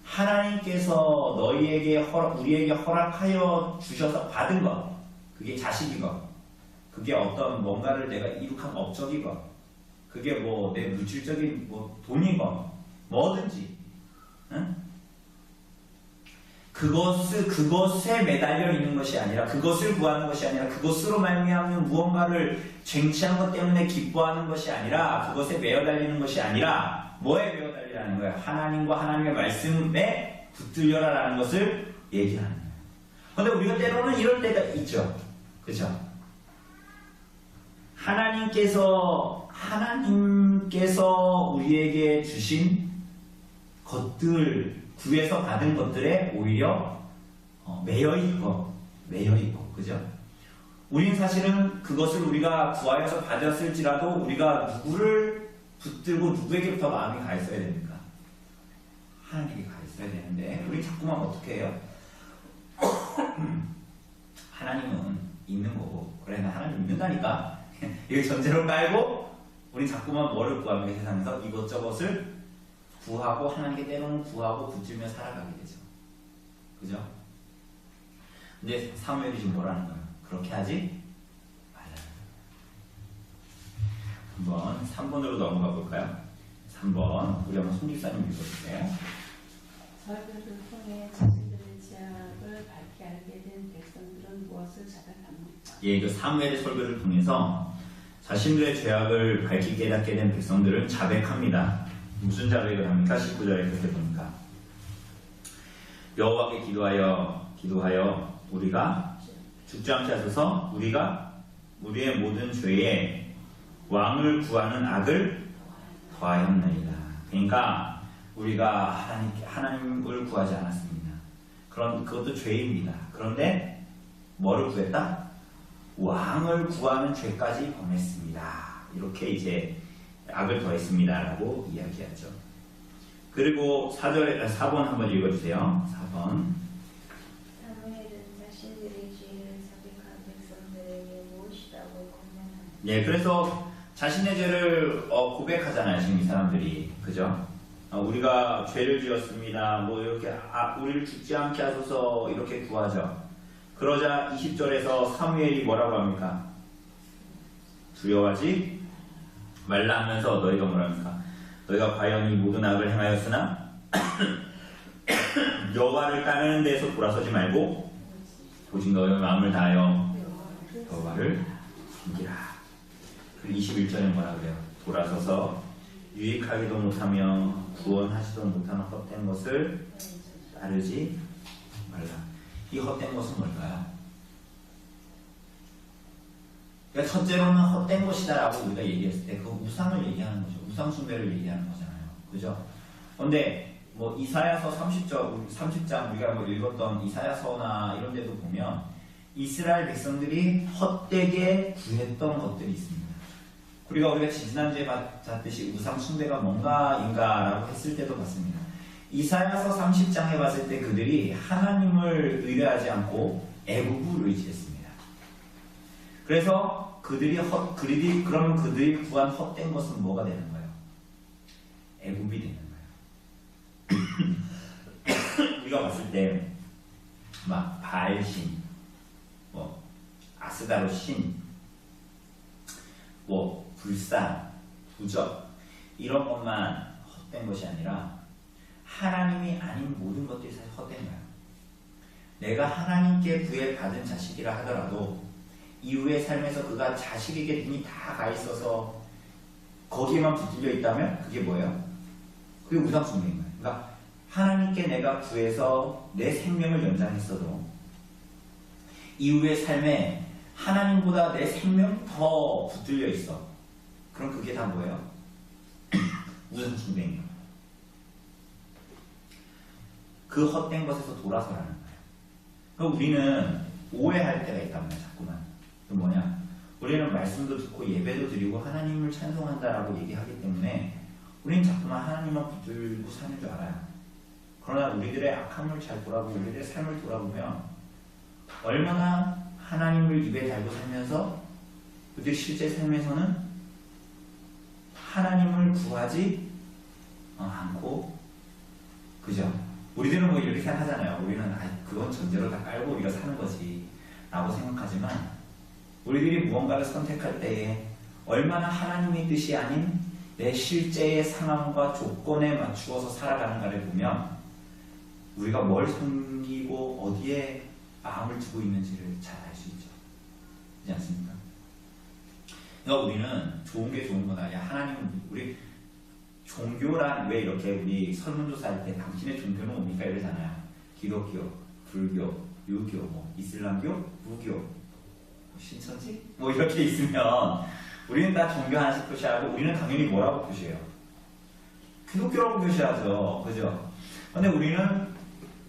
하나님께서 우리에게 허락하여 주셔서 받은 것, 그게 자식이건, 그게 어떤 뭔가를 내가 이룩한 업적이건, 그게 뭐 내 물질적인 뭐 돈이건, 뭐든지, 응? 그것에 매달려 있는 것이 아니라, 그것을 구하는 것이 아니라, 그것으로 말미암는 무언가를 쟁취한 것 때문에 기뻐하는 것이 아니라, 그것에 매여 달리는 것이 아니라, 뭐에 매여 달리라는 거예요? 하나님과 하나님의 말씀에 붙들려라라는 것을 얘기하는 거예요. 그런데 우리가 때로는 이럴 때가 있죠. 그죠? 하나님께서 우리에게 주신 것들, 구해서 받은 것들에 오히려 매여있고, 그죠? 우린 사실은 그것을 우리가 구하여서 받았을지라도 우리가 누구를 붙들고 누구에게부터 마음이 가 있어야 됩니까? 하나님에게 가 있어야 되는데, 우리 자꾸만 어떻게 해요? 하나님은 있는 거고, 그래, 나 하나님 믿는다니까? 이거 전제로 깔고, 우리 자꾸만 뭐를 구하면 세상에서 이것저것을 구하고, 하나님께 때로는 구하고 붙들며 살아가게 되죠. 그죠? 근데 사무엘이 지금 뭐라는 거예요? 그렇게 하지 말라는 거예요. 한번 3번으로 넘어가 볼까요? 3번. 우리 한번 손집사님 읽어주세요. 설교를 통해 자신들의 죄악을 밝히 알게 된 백성들은 무엇을 자각합니까? 예, 그 사무엘의 설교를 통해서 자신들의 죄악을 밝히 깨닫게 된 백성들은 자백합니다. 무슨 자백을 합니까? 19절에 그렇게 보니까 여호와께 기도하여 우리가 죽지 않게 하소서. 우리가 우리의 모든 죄에 왕을 구하는 악을 더하였나이다. 그러니까 우리가 하나님을 구하지 않았습니다. 그것도 죄입니다. 그런데 뭐를 구했다? 왕을 구하는 죄까지 범했습니다. 이렇게 이제 악을 더했습니다라고 이야기하죠. 그리고 4번 한번 읽어주세요. 4번. 사무엘은 자신들의 죄를 자백한 백성들에게 무엇이라고 권면하는가? 예, 그래서 자신의 죄를 고백하잖아요. 지금 이 사람들이. 그죠? 우리가 죄를 지었습니다. 뭐 이렇게 우리를 죽지 않게 하소서 이렇게 구하죠. 그러자 20절에서 사무엘이 뭐라고 합니까? 두려워하지 말라 하면서 너희가 뭐랍니까? 너희가 과연 이 모든 악을 행하였으나 여호와를 따르는 데에서 돌아서지 말고 오직 너희의 마음을 다하여 여호와를 섬기라. 그리고 21절에 뭐라 그래요? 돌아서서 유익하기도 못하며 구원하지도 못하는 헛된 것을 따르지 말라. 이 헛된 것은 뭘까요? 그러니까 첫째로는 헛된 것이다라고 우리가 얘기했을 때 그 우상을 얘기하는 거죠. 우상 숭배를 얘기하는 거잖아요. 그죠? 근데 뭐 이사야서 30장 우리가 뭐 읽었던 이사야서나 이런 데도 보면 이스라엘 백성들이 헛되게 구했던 것들이 있습니다. 우리가 지난주에 봤듯이 우상 숭배가 뭔가인가라고 했을 때도 봤습니다. 이사야서 30장에 봤을 때 그들이 하나님을 의뢰하지 않고 애굽을 의지했습니다. 그래서 그러면 그들이 구한 헛된 것은 뭐가 되는 거예요? 애굽이 되는 거예요. 우리가 봤을 때 막 바알신, 뭐 아스다로 신, 뭐 불산, 부적 이런 것만 헛된 것이 아니라 하나님이 아닌 모든 것들이 사실 헛된 거예요. 내가 하나님께 구애받은 자식이라 하더라도 이후의 삶에서 그가 자식에게 눈이 다 가 있어서 거기에만 붙들려 있다면 그게 뭐예요? 그게 우상숭배인 거예요. 그러니까 하나님께 내가 구해서 내 생명을 연장했어도 이후의 삶에 하나님보다 내 생명이 더 붙들려 있어. 그럼 그게 다 뭐예요? 우상숭배인 거예요. 그 헛된 것에서 돌아서라는 거예요. 그럼 우리는 오해할 때가 있답니다. 자꾸만. 그 뭐냐? 우리는 말씀도 듣고 예배도 드리고 하나님을 찬송한다라고 얘기하기 때문에 우리는 자꾸만 하나님만 붙들고 사는 줄 알아요. 그러나 우리들의 악함을 잘 돌아보고 우리들의 삶을 돌아보면 얼마나 하나님을 입에 달고 살면서 우리 실제 삶에서는 하나님을 구하지 않고, 그죠? 우리들은 뭐 이렇게 생각하잖아요. 우리는 그건 전제로 다 깔고 우리가 사는 거지 라고 생각하지만 우리들이 무언가를 선택할 때에 얼마나 하나님의 뜻이 아닌 내 실제의 상황과 조건에 맞추어서 살아가는가를 보면 우리가 뭘 섬기고 어디에 마음을 두고 있는지를 잘 알 수 있죠. 그렇지 않습니까? 그러니까 우리는 좋은 게 좋은 거다. 야, 하나님은 우리 종교란 왜 이렇게 우리 설문조사 할 때 당신의 종교는 뭡니까 이러잖아요. 기독교, 불교, 유교, 뭐 이슬람교, 무교, 신천지? 뭐 이렇게 있으면 우리는 다 종교 하나씩 표시하고 우리는 당연히 뭐라고 표시해요? 기독교라고 표시하죠. 그죠? 근데 우리는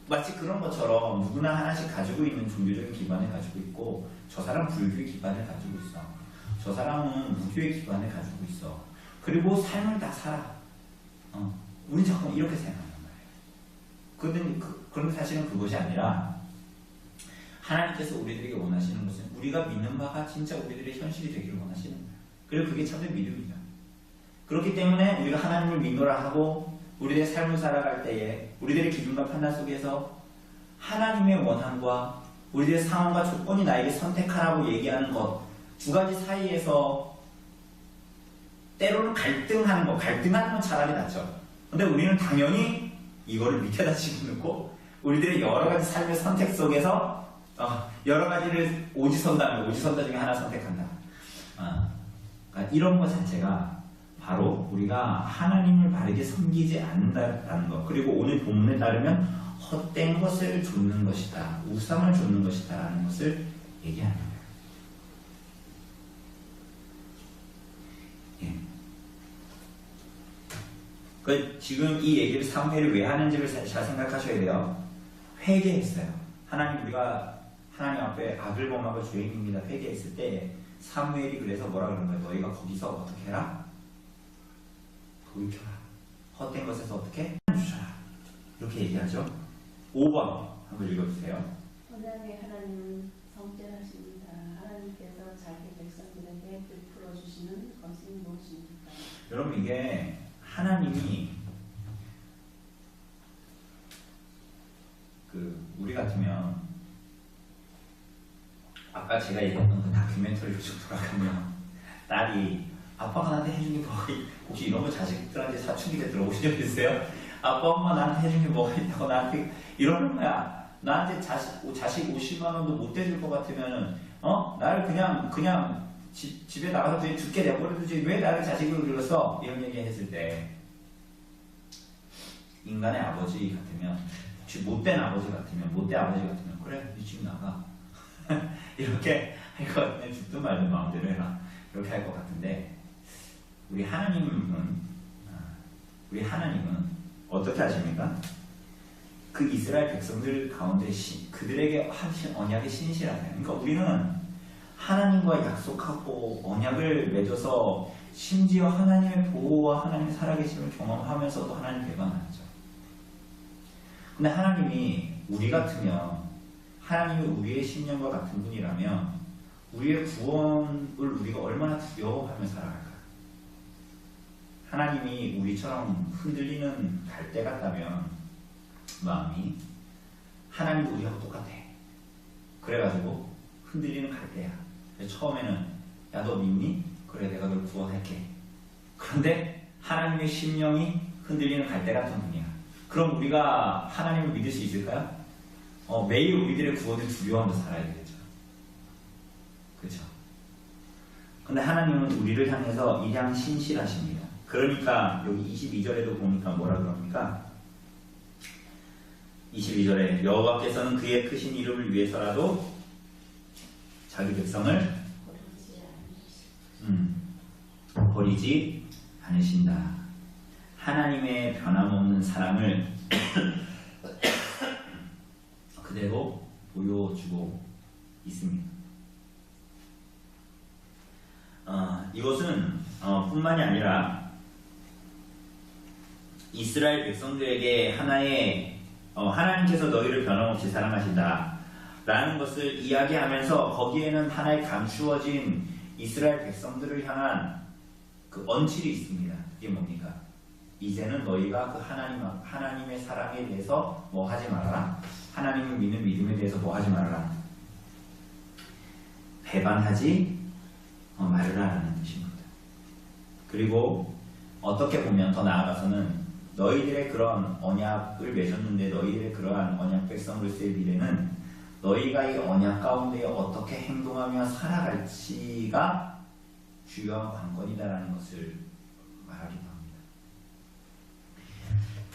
마치 그런 것처럼 누구나 하나씩 가지고 있는 종교적인 기반을 가지고 있고 저 사람 불교의 기반을 가지고 있어. 저 사람은 무교의 기반을 가지고 있어. 그리고 삶을 다 살아. 우리 자꾸 이렇게 생각하는 거예요. 그런데 사실은 그것이 아니라 하나님께서 우리들에게 원하시는 것은 우리가 믿는 바가 진짜 우리들의 현실이 되기를 원하시는 거예요. 그리고 그게 참된 믿음이죠. 그렇기 때문에 우리가 하나님을 믿노라 하고 우리들의 삶을 살아갈 때에 우리들의 기준과 판단 속에서 하나님의 원함과 우리들의 상황과 조건이 나에게 선택하라고 얘기하는 것 두 가지 사이에서 때로는 갈등하는 건 차라리 낫죠. 근데 우리는 당연히 이거를 밑에다 집어넣고 우리들의 여러 가지 삶의 선택 속에서 여러 가지를 오지선다 중에 하나 선택한다. 그러니까 이런 것 자체가 바로 우리가 하나님을 바르게 섬기지 않는다라는 것. 그리고 오늘 본문에 따르면 헛된 것을 좇는 것이다. 우상을 좇는 것이다. 라는 것을 얘기하는 거예요. 지금 이 얘기를 사무엘이 왜 하는지를 잘 생각하셔야 돼요. 회개했어요. 우리가 하나님 앞에 악을 범하고 죄인입니다. 회개했을 때 사무엘이 그래서 뭐라 그러는 거예요? 너희가 거기서 어떻게 해라? 돌이켜라. 헛된 것에서 어떻게? 주셔라. 이렇게 얘기하죠. 5번 한번 읽어주세요. 언약의 하나님은 성결하십니다. 하나님께서 자기 백성들에게 베풀어 주시는 것이 무엇입니까? 여러분 이게 하나님이 우리 같으면 아까 제가 얘기했던 그 다큐멘터리로 좀 돌아가면 딸이 아빠가 나한테 해준 게 뭐가 혹시 이런 거 자식들한테 사춘기 때 들어보신 적 있어요? 아빠 엄마 나한테 해준 게 뭐가 있다고 나한테 이러는 거야. 나한테 자식 50만 원도 못 대줄 것 같으면은 나를 그냥 집에 나가서 그냥 죽게 내버려두지 왜 나를 자식으로 길렀어? 이런 얘기 했을 때 인간의 아버지 같으면 못된 아버지 같으면 그래 네 집 나가 이렇게 할 것 같으면 죽든 말든 마음대로 해라 이렇게 할 것 같은데 우리 하나님은 어떻게 하십니까? 그 이스라엘 백성들 가운데 그들에게 하신 언약이 신실하세요. 그러니까 우리는 하나님과 약속하고 언약을 맺어서 심지어 하나님의 보호와 하나님의 살아계심을 경험하면서도 하나님 배반하죠. 근데 하나님이 우리 같으면 하나님이 우리의 신령과 같은 분이라면 우리의 구원을 우리가 얼마나 두려워하며 살아갈까요? 하나님이 우리처럼 흔들리는 갈대 같다면 마음이 하나님도 우리하고 똑같아. 그래가지고 흔들리는 갈대야. 처음에는 야 너 믿니? 그래 내가 널 구원할게. 그런데 하나님의 심령이 흔들리는 갈대 같은 분이야. 그럼 우리가 하나님을 믿을 수 있을까요? 매일 우리들의 구원을 두려워하면서 살아야 되겠죠. 그렇죠? 근데 하나님은 우리를 향해서 일양 신실하십니다. 그러니까 여기 22절에도 보니까 뭐라 그럽니까? 22절에 여호와께서는 그의 크신 이름을 위해서라도 자기 백성을 버리지 않으신다. 하나님의 변함없는 사랑을 그대로 보여주고 있습니다. 이것은 뿐만이 아니라 이스라엘 백성들에게 하나님께서 너희를 변함없이 사랑하신다 라는 것을 이야기하면서 거기에는 하나의 감추어진 이스라엘 백성들을 향한 그 언칠이 있습니다. 그게 뭡니까? 이제는 너희가 그 하나님의 사랑에 대해서 뭐 하지 말아라. 하나님을 믿는 믿음에 대해서 뭐 하지 말아라. 배반하지 말라라는 뜻입니다. 그리고 어떻게 보면 더 나아가서는 너희들의 그런 언약을 맺었는데 너희들의 그러한 언약 백성으로서의 미래는 너희가 이 언약 가운데 어떻게 행동하며 살아갈지가 주요한 관건이다라는 것을 말하기도 합니다.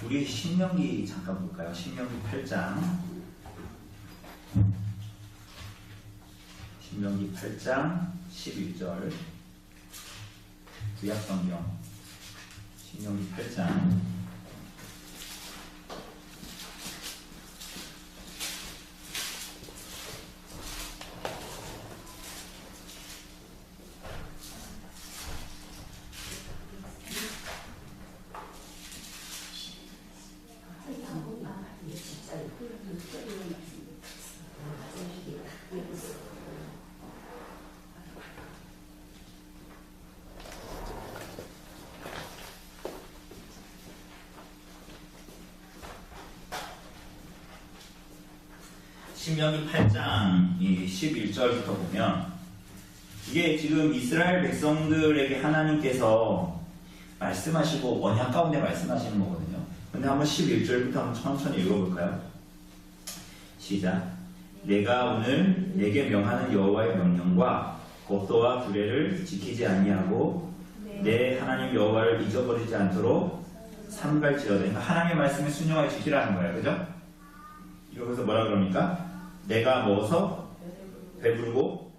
우리 신명기 잠깐 볼까요? 신명기 8장 신명기 8장 11절 구약성경 신명기 8장 신명기 8장 11절부터 보면 이게 지금 이스라엘 백성들에게 하나님께서 말씀하시고 언약 가운데 말씀하시는 거거든요. 근데 한번 11절부터 한번 천천히 읽어볼까요? 시작. 내가 오늘 내게 명하는 여호와의 명령과 법도와 규례를 지키지 아니하고 내 하나님 여호와를 잊어버리지 않도록 삼갈지어다. 그러니까 하나님의 말씀에 순종하여 지키라는 거예요. 그죠? 여기서 뭐라 그럽니까? 내가 먹어서 배부르고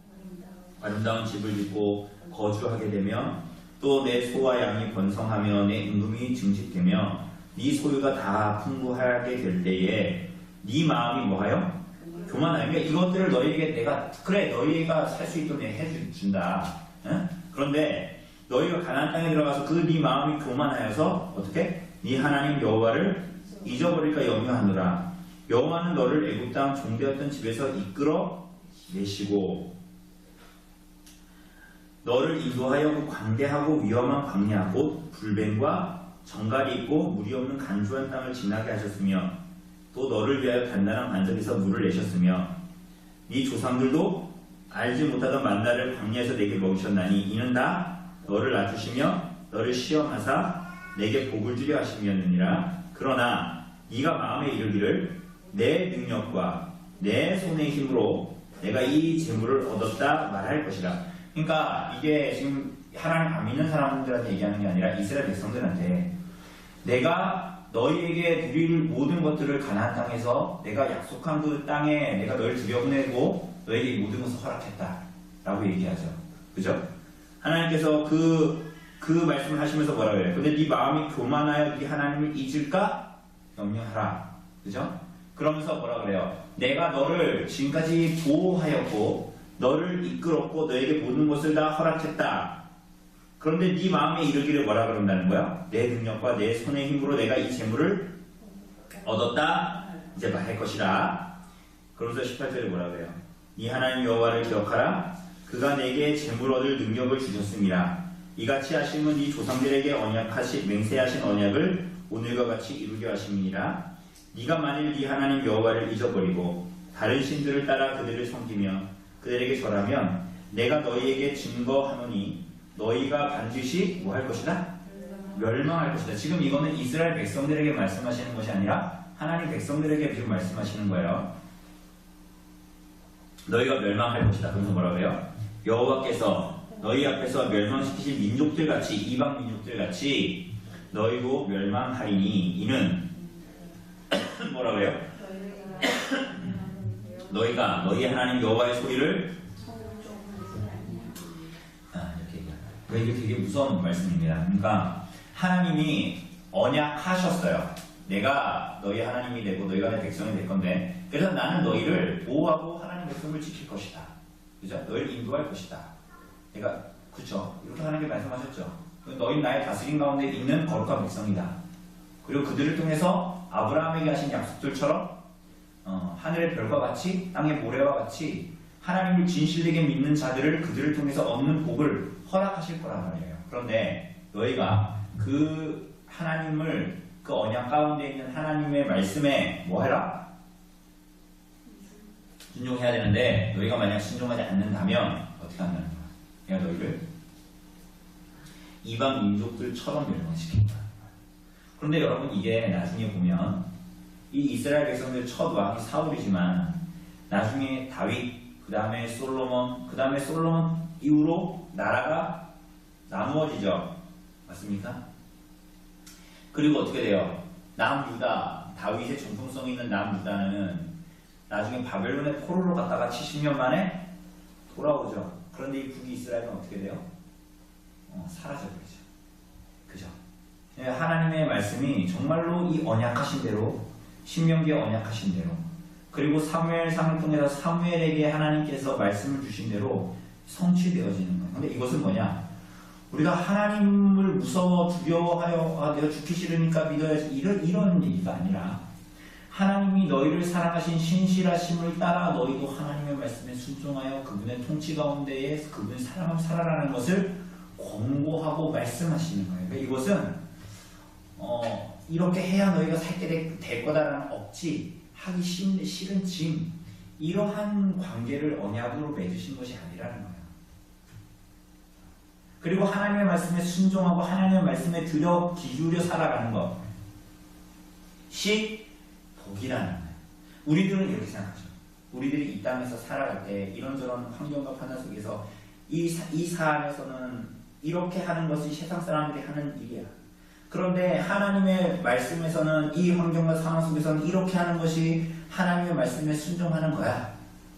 아름다운 집을 짓고 거주하게 되면 또 내 소와 양이 번성하며 내 임금이 증식되며 네 소유가 다 풍부하게 될 때에 네 마음이 뭐하여? 교만하여. 그러니까 이것들을 너희에게 내가 그래 너희가 살 수 있도록 내가 해준다. 응? 그런데 너희가 가나안 땅에 들어가서 그 네 마음이 교만하여서 어떻게? 네 하나님 여호와를 잊어버릴까 염려하노라. 여호와는 너를 애굽 땅 종되었던 집에서 이끌어 내시고 너를 인도하여 그 광대하고 위험한 광야 곧 불뱀과 정갈이 있고 물이 없는 간주한 땅을 지나게 하셨으며 또 너를 위하여 단단한 반석에서 물을 내셨으며 네 조상들도 알지 못하던 만나를 광야에서 내게 먹이셨나니 이는 다 너를 낮추시며 너를 시험하사 내게 복을 주려 하심이었느니라. 그러나 네가 마음에 이르기를 내 능력과 내 손의 힘으로 내가 이 재물을 얻었다 말할 것이라. 그러니까 이게 지금 하나님 안 믿는 사람들한테 얘기하는 게 아니라 이스라엘 백성들한테 내가 너희에게 드릴 모든 것들을 가나안 땅에서 내가 약속한 그 땅에 내가 너희를 들여보내고 너희에게 이 모든 것을 허락했다 라고 얘기하죠. 그죠? 하나님께서 그 말씀을 하시면서 뭐라 그래요? 근데 네 마음이 교만하여 네 하나님을 잊을까? 염려하라. 그죠? 그러면서 뭐라 그래요? 내가 너를 지금까지 보호하였고 너를 이끌었고 너에게 모든 것을 다 허락했다. 그런데 네 마음에 이르기를 뭐라 그런다는 거야? 내 능력과 내 손의 힘으로 내가 이 재물을 얻었다 이제 말할 것이라. 그러면서 18절에 뭐라 그래요? 네 하나님 여호와를 기억하라. 그가 내게 재물 얻을 능력을 주셨음이라. 이같이 하심은 네 조상들에게 언약하신 맹세하신 언약을 오늘과 같이 이루게 하심이니라. 네가 만일 네 하나님 여호와를 잊어버리고 다른 신들을 따라 그들을 섬기며 그들에게 절하면 내가 너희에게 증거하노니 너희가 반드시 뭐 할 것이다? 멸망할 것이다. 지금 이거는 이스라엘 백성들에게 말씀하시는 것이 아니라 하나님 백성들에게 지금 말씀하시는 거예요. 너희가 멸망할 것이다. 그래서 뭐라 그래요? 여호와께서 너희 앞에서 멸망시키신 민족들 같이 이방 민족들 같이 너희도 멸망하리니 이는 뭐라 그래요? 너희가 너희 하나님 여호와의 소리를 이렇게 얘기합니다. 이게 되게 무서운 말씀입니다. 그러니까 하나님이 언약하셨어요. 내가 너희 하나님이 되고 너희가 내 백성이 될 건데 그래서 나는 너희를 보호하고 하나님 백성을 지킬 것이다. 그죠? 너희를 인도할 것이다. 내가 그쵸? 이렇게 하나님께 말씀하셨죠. 너희 나의 다스림 가운데 있는 거룩한 백성이다. 그리고 그들을 통해서 아브라함에게 하신 약속들처럼 하늘의 별과 같이 땅의 모래와 같이 하나님을 진실되게 믿는 자들을 그들을 통해서 얻는 복을 허락하실 거란 말이에요. 그런데 너희가 그 하나님을 그 언약 가운데 있는 하나님의 말씀에 뭐 해라? 순종해야 되는데 너희가 만약 순종하지 않는다면 어떻게 한다는 거야? 내가 너희를 이방 민족들처럼 멸망시킬 거야. 그런데 여러분 이게 나중에 보면 이 이스라엘 백성들 첫 왕이 사울이지만 나중에 다윗, 그 다음에 솔로몬, 그 다음에 솔로몬 이후로 나라가 나누어지죠. 맞습니까? 그리고 어떻게 돼요? 남유다, 다윗의 정통성 있는 남유다는 나중에 바벨론의 포로로 갔다가 70년 만에 돌아오죠. 그런데 이 북이스라엘은 어떻게 돼요? 사라져버리죠. 그죠? 하나님의 말씀이 정말로 이 언약하신 대로 신명기에 언약하신 대로 그리고 사무엘상을 통해서 사무엘에게 하나님께서 말씀을 주신 대로 성취되어지는 거예요. 근데 이것은 뭐냐? 우리가 하나님을 무서워 두려워하여 내가 죽기 싫으니까 믿어야지 이런 얘기가 아니라 하나님이 너희를 사랑하신 신실하심을 따라 너희도 하나님의 말씀에 순종하여 그분의 통치 가운데에 그분의 사랑을 살아라는 것을 권고하고 말씀하시는 거예요. 그러니까 이것은 이렇게 해야 너희가 살게 될 거다라는 억지, 하기 싫은 짐, 이러한 관계를 언약으로 맺으신 것이 아니라는 거예요. 그리고 하나님의 말씀에 순종하고 하나님의 말씀에 기울여 살아가는 것이 복이라는 거예요. 우리들은 이렇게 생각하죠. 우리들이 이 땅에서 살아갈 때 이런저런 환경과 판단 속에서 이 사안에서는 이렇게 하는 것이 세상 사람들이 하는 일이야. 그런데 하나님의 말씀에서는 이 환경과 상황 속에서는 이렇게 하는 것이 하나님의 말씀에 순종하는 거야.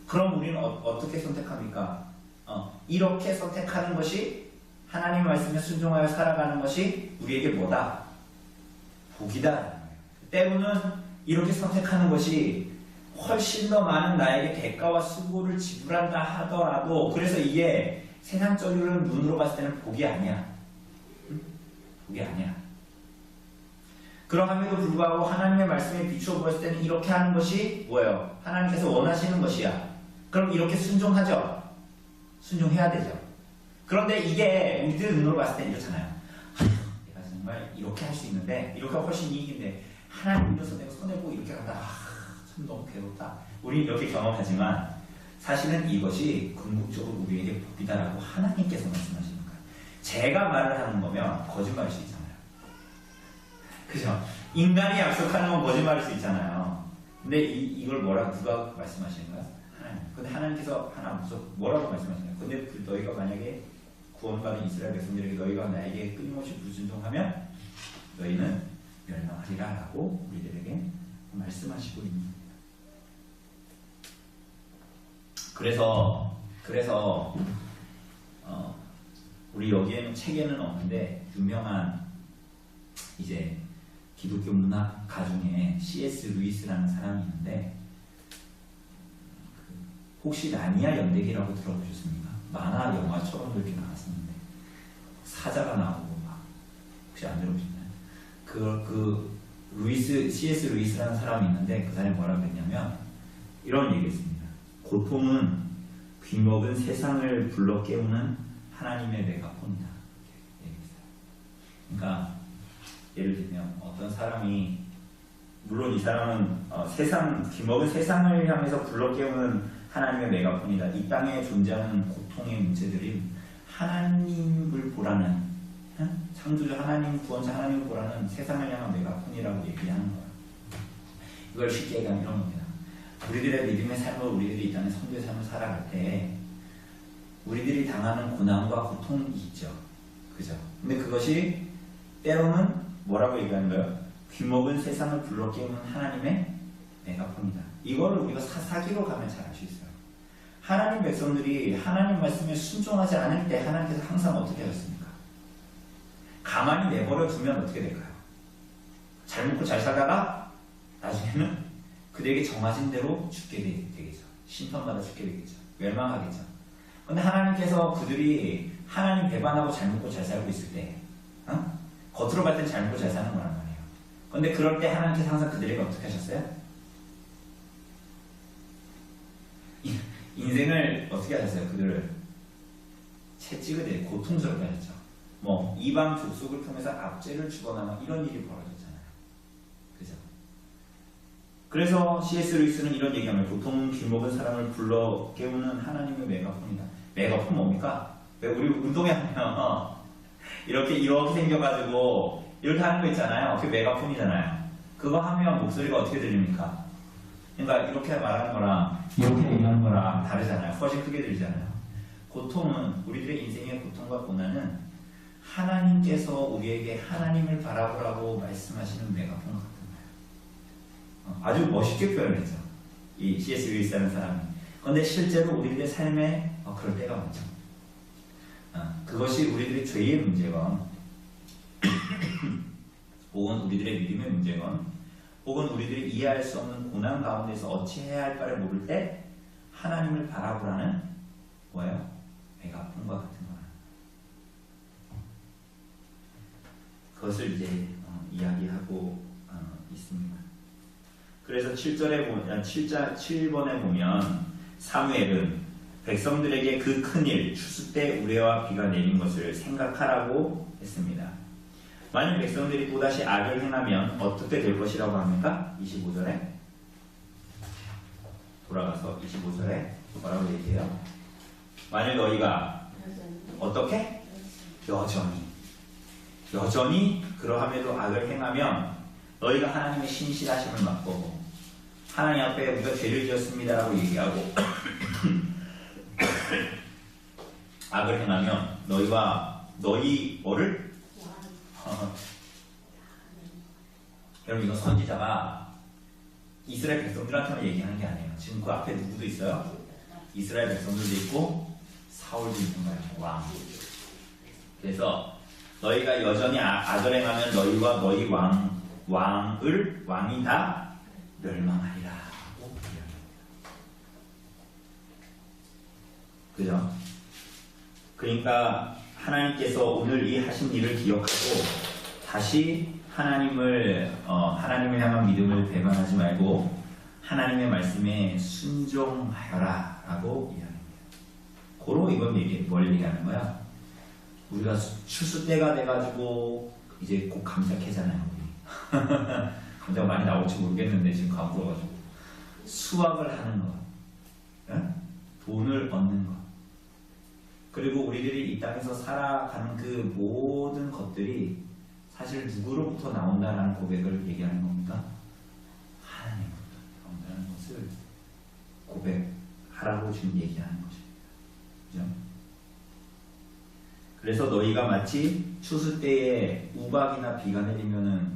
그럼 우리는 어떻게 선택합니까? 이렇게 선택하는 것이 하나님 말씀에 순종하여 살아가는 것이 우리에게 뭐다? 복이다. 때로는 이렇게 선택하는 것이 훨씬 더 많은 나에게 대가와 수고를 지불한다 하더라도 그래서 이게 세상적인 눈으로 봤을 때는 복이 아니야. 복이 아니야. 그럼에도 불구하고 하나님의 말씀에 비추어 보았을 때는 이렇게 하는 것이 뭐예요? 하나님께서 원하시는 것이야. 그럼 이렇게 순종하죠? 순종해야 되죠. 그런데 이게 우리들 눈으로 봤을 때는 이렇잖아요. 내가 정말 이렇게 할 수 있는데 이렇게 훨씬 이익인데 하나님 믿어서 내가 손해보고 이렇게 한다. 참 너무 괴롭다. 우리 이렇게 경험하지만 사실은 이것이 궁극적으로 우리에게 복이다라고 하나님께서 말씀하시는 거예요. 제가 말을 하는 거면 거짓말일 수 있잖아요. 그죠? 인간이 약속하는 건 거짓말일 수 있잖아요. 근데 이걸 누가 말씀하시는 거야? 하나님. 근데 하나님께서 뭐라고 말씀하시는 거야? 근데 너희가 만약에 구원받은 이스라엘 백성들에게 너희가 나에게 끊임없이 불순종하면 너희는 멸망하리라 라고 우리들에게 말씀하시고 있는 겁니다. 그래서 우리 여기에는 책에는 없는데 유명한 이제 기독교 문학 가중에 C.S. 루이스라는 사람이 있는데 혹시 나니아 연대기라고 들어보셨습니까? 만화 영화처럼 그렇게 나왔었는데 사자가 나오고 막 혹시 안 들어보셨나요? C.S. 루이스라는 사람이 있는데 그 사람이 뭐라고 했냐면 이런 얘기했습니다. 고통은 귀먹은 세상을 불러 깨우는 하나님의 메가폰이다. 얘기했어요. 그러니까 예를 들면 어떤 사람이 물론 이 사람은 귀먹은 세상을 향해서 불러 깨우는 하나님의 메가폰이다. 이 땅에 존재하는 고통의 문제들이 하나님을 보라는 창조주 하나님, 구원자 하나님을 보라는 세상을 향한 메가폰이라고 얘기하는 거예요. 이걸 쉽게 얘기하면 이런 겁니다. 우리들의 믿음의 삶을 우리들이 이 땅에 선교의 삶을 살아갈 때 우리들이 당하는 고난과 고통이 있죠. 그죠? 근데 그것이 때로는 뭐라고 얘기하는 거예요? 귀먹은 세상을 불러 깨우는 하나님의 메가폰이다. 이거를 우리가 사사기로 가면 잘 알 수 있어요. 하나님 백성들이 하나님 말씀에 순종하지 않을 때 하나님께서 항상 어떻게 하셨습니까? 가만히 내버려 두면 어떻게 될까요? 잘 먹고 잘 살다가 나중에는 그들에게 정하신 대로 죽게 되겠죠. 심판받아 죽게 되겠죠. 멸망하겠죠. 근데 하나님께서 그들이 하나님 배반하고 잘 먹고 잘 살고 있을 때 겉으로 봤을 땐 잘 먹고 잘 사는 거란 말이에요. 근데 그럴 때 하나님께서 항상 그들에게 어떻게 하셨어요? 인생을 어떻게 하셨어요? 그들을 채찍을 고통스럽게 하셨죠. 뭐 이방 족속을 통해서 압제를 주거나 막 이런 일이 벌어졌잖아요. 그죠? 그래서 C.S. 루이스는 이런 얘기하면 보통은 귀먹은 사람을 불러 깨우는 하나님의 메가폰이다. 메가폰 뭡니까? 우리 운동하면 이렇게 생겨가지고 이렇게 하는 거 있잖아요. 그게 메가폰이잖아요. 그거 하면 목소리가 어떻게 들립니까? 그러니까 이렇게 말하는 거랑 이렇게 얘기하는 거랑 다르잖아요. 훨씬 크게 들리잖아요. 고통은 우리들의 인생의 고통과 고난은 하나님께서 우리에게 하나님을 바라보라고 말씀하시는 메가폰 같은 거예요. 아주 멋있게 표현했죠. 이 C.S. 루이스라는 사람이. 그런데 실제로 우리들의 삶에 그럴 때가 많죠. 그것이 우리들의 죄의 문제건 혹은 우리들의 믿음의 문제건 혹은 우리들이 이해할 수 없는 고난 가운데서 어찌해야 할까를 모를 때 하나님을 바라보라는 뭐예요? 메가폰과 같은 거예요. 그것을 이제 이야기하고 있습니다. 그래서 7번에 보면 사무엘은 백성들에게 그 큰일, 추수 때 우레와 비가 내린 것을 생각하라고 했습니다. 만일 백성들이 또다시 악을 행하면 어떻게 될 것이라고 합니까? 25절에 돌아가서 25절에 뭐라고 얘기해요? 만일 너희가 어떻게? 여전히 그러함에도 악을 행하면 너희가 하나님의 신실하심을 맛보고 하나님 앞에 우리가 죄를 지었습니다라고 얘기하고 악을 행하면 너희 뭐를? 여러분 이건 선지자가 이스라엘 백성들한테만 얘기하는 게 아니에요. 지금 그 앞에 누구도 있어요? 이스라엘 백성들도 있고 사울도 있는 거예요. 왕. 그래서 너희가 여전히 악을 행하면 너희와 너희 왕이 다 멸망하리라. 그죠? 그러니까 하나님께서 오늘 이 하신 일을 기억하고 다시 하나님을 향한 믿음을 배반하지 말고 하나님의 말씀에 순종하여라 라고 이야기합니다. 고로 이건 뭘 얘기하는 거야? 우리가 추수 때가 돼가지고 이제 곧 감자 캐잖아요. 우리. 감자가 많이 나올지 모르겠는데 지금 가물어가지고 수확을 하는 것, 응? 돈을 얻는 것, 그리고 우리들이 이 땅에서 살아가는 그 모든 것들이 사실 누구로부터 나온다라는 고백을 얘기하는 겁니다. 하나님으로부터 나온다는 것을 고백하라고 지금 얘기하는 것입니다. 그죠? 그래서 너희가 마치 추수 때에 우박이나 비가 내리면은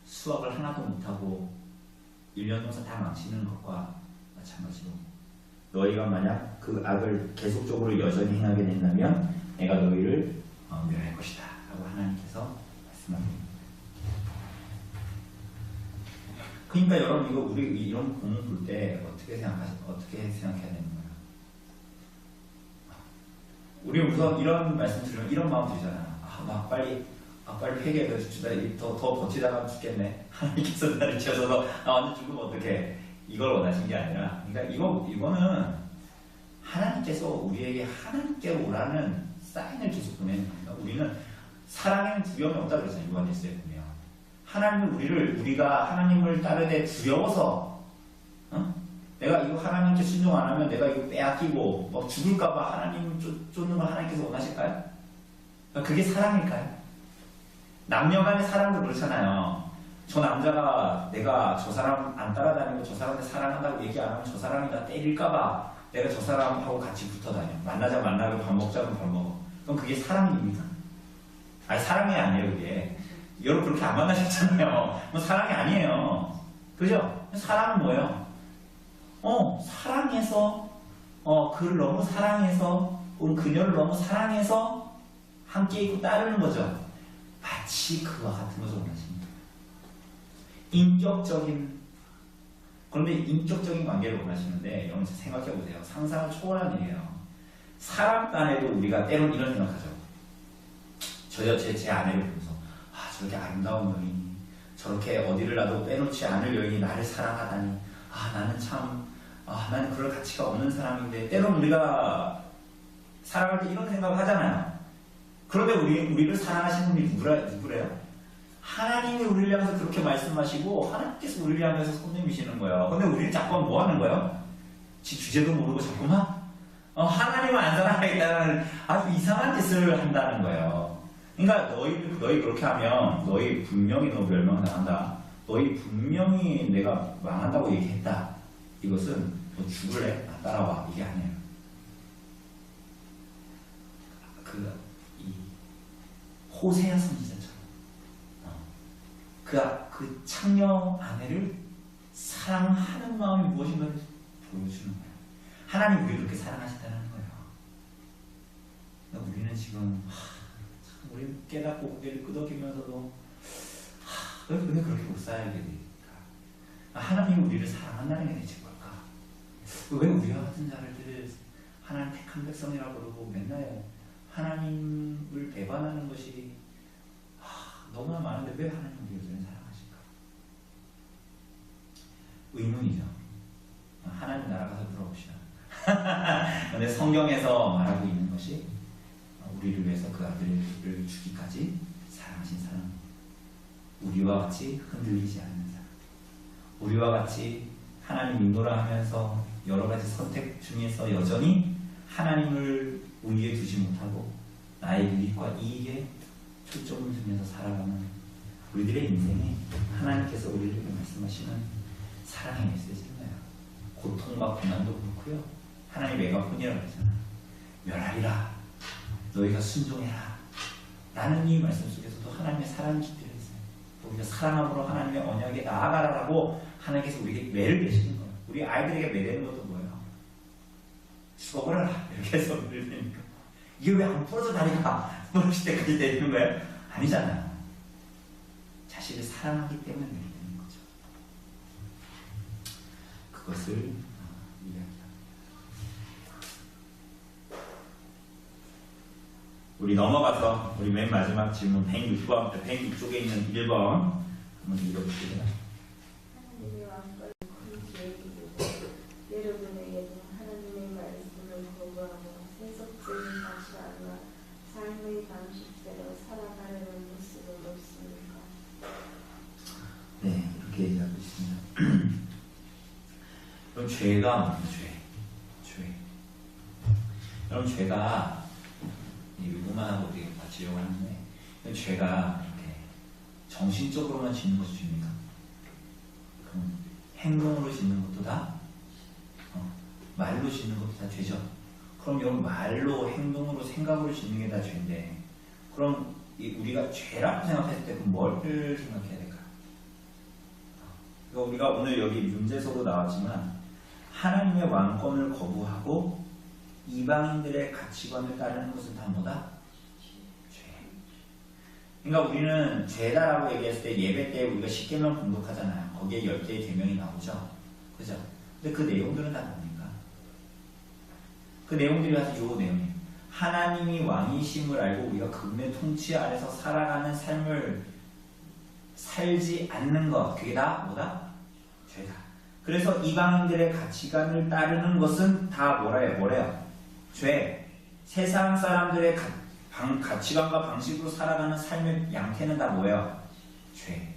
수확을 하나도 못하고 1년 동사 다 망치는 것과 마찬가지로 너희가 만약 그 악을 계속적으로 여전히 행하게 된다면 내가 너희를 멸할 것이다 라고 하나님께서 말씀합니다. 그러니까 여러분 이거 우리 이런 본문 볼 때 어떻게 생각해야 되는 거예요? 우리 우선 이런 말씀 들으면 이런 마음 들잖아. 빨리 회개해 줍시다. 더 버티다가 죽겠네. 하나님께서 나를 지어서 나 완전 죽으면 어떡해. 이걸 원하신 게 아니라, 그러니까 이거는 하나님께서 우리에게 하나님께로 오라는 사인을 계속 보내는 겁니다. 우리는 사랑에는 두려움이 없다 그랬잖아요. 요한일서에 보면 하나님은 우리가 하나님을 따르되 두려워서, 내가 이거 하나님께 순종 안 하면 내가 이거 빼앗기고 막 죽을까봐 하나님 쫓는 걸 하나님께서 원하실까요? 그게 사랑일까요? 남녀간의 사랑도 그렇잖아요. 저 남자가 내가 저 사람 안 따라다니고 저 사람한테 사랑한다고 얘기 안 하면 저 사람이 나 때릴까봐 내가 저 사람하고 같이 붙어 다녀. 만나자 만나고 밥 먹자면 밥 먹어. 그럼 그게 사랑입니까? 아니 사랑이 아니에요 그게. 여러분 그렇게 안 만나셨잖아요. 뭐 사랑이 아니에요. 그죠? 사랑은 뭐예요? 사랑해서 그를 너무 사랑해서 혹은 그녀를 너무 사랑해서 함께 있고 따르는 거죠. 마치 그와 같은 것을 원하십니다. 그런데 인격적인 관계를 원하시는데 여러분 생각해보세요. 상상을 초월한 일이에요. 사람 간에도 우리가 때론 이런 생각하죠. 제 아내를 보면서 저렇게 아름다운 여인이 저렇게 어디를 놔도 빼놓지 않을 여인이 나를 사랑하다니 나는 참 나는 그럴 가치가 없는 사람인데 때론 우리가 살아갈 때 이런 생각을 하잖아요. 그런데 우리를 사랑하시는 분이 누구래요? 하나님이 우리를 향해서 그렇게 말씀하시고 하나님께서 우리를 향해서 손 내미시는 거예요. 근데 우리는 자꾸 뭐 하는 거예요? 지 주제도 모르고 자꾸만 하나님을 안 사랑하겠다는 아주 이상한 짓을 한다는 거예요. 그러니까 너희 그렇게 하면 너희 분명히 너 멸망당한다. 너희 분명히 내가 망한다고 얘기했다. 이것은 너 죽을래? 나 따라와. 이게 아니에요. 호세아 선지자처럼 그 창녀 아내를 사랑하는 마음이 무엇인가를 보여주는 거예요. 하나님 우리를 그렇게 사랑하신다는 거예요. 그러니까 우리는 지금 우리 깨닫고 고개를 끄덕이면서도 왜 그렇게 못 살게 될까? 하나님이 우리를 사랑한다는 게 대체 뭘까? 왜 우리와 같은 자들을 하나님 택한 백성이라고 그러고 맨날 하나님을 배반하는 것이 너무나 많은데 왜 하나님 우리를 사랑하실까? 의문이죠. 하나님 나라 가서 물어봅시다. 그런데 성경에서 말하고 있는 것이 우리를 위해서 그 아들을 주기까지 사랑하신 사람, 우리와 같이 흔들리지 않는 사람, 우리와 같이 하나님 인도라 하면서 여러 가지 선택 중에서 여전히 하나님을 우위에 두지 못하고 나의 유익과 이익에 초점을 두면서 살아가는 우리들의 인생에 하나님께서 우리에게 말씀하시는 사랑의 메시지입니다. 고통과 고난도 그렇고요. 하나님 메가폰이라고 했잖아요. 멸하리라. 너희가 순종해라. 라는 이 말씀 속에서도 하나님의 사랑이 깃들어 있어요. 우리가 사랑함으로 하나님의 언약에 나아가라라고 하나님께서 우리에게 매를 내시는 거예요. 우리 아이들에게 매대는 것도 뭐예요? 죽어버려라. 이렇게 해서 매를 내니까 이게 왜 안 풀어져 다리가? 모르실 때까지 때리는 거예요? 아니잖아요. 자신을 사랑하기 때문에 때리는 거죠. 그것을 이야기합니다. 우리 넘어가서 우리 맨 마지막 질문 106번, 106쪽에 있는 1번 한번 읽어볼게요. 하나님의 왕권은 큰 계획이고 여러분에게도 하나님의 말씀을 거부하고 세속적인 가치관과 삶의 방식대로 살아가려는 모습을 없습니까? 네, 이렇게 얘기하고 있습니다. 그럼 죄가 뭐예요? 죄. 여러분 죄가 이것만하고 되게 맞추려고 하는데 죄가 이렇게 정신적으로만 짓는 것이 죄입니까? 그럼 행동으로 짓는 것도 다 말로 짓는 것도 다 죄죠. 그럼 여러분 말로 행동으로 생각으로 짓는 게 다 죄인데 그럼 우리가 죄라고 생각했을 때 그럼 뭘 생각해야 될까요? 그러니까 우리가 오늘 여기 문제서도 나왔지만 하나님의 왕권을 거부하고 이방인들의 가치관을 따르는 것은 다 뭐다? 죄. 그러니까 우리는 죄다라고 얘기했을 때 예배 때 우리가 10계명 공독하잖아요. 거기에 10개의 계명이 나오죠. 그죠? 근데 그 내용들은 다 뭡니까? 그 내용들이 아주 요 내용이에요. 하나님이 왕이심을 알고 우리가 그분의 통치 아래서 살아가는 삶을 살지 않는 것, 그게 다 뭐다? 죄다. 그래서 이방인들의 가치관을 따르는 것은 다 뭐래요? 죄. 세상 사람들의 가치관과 방식으로 살아가는 삶의 양태는 다 뭐예요? 죄.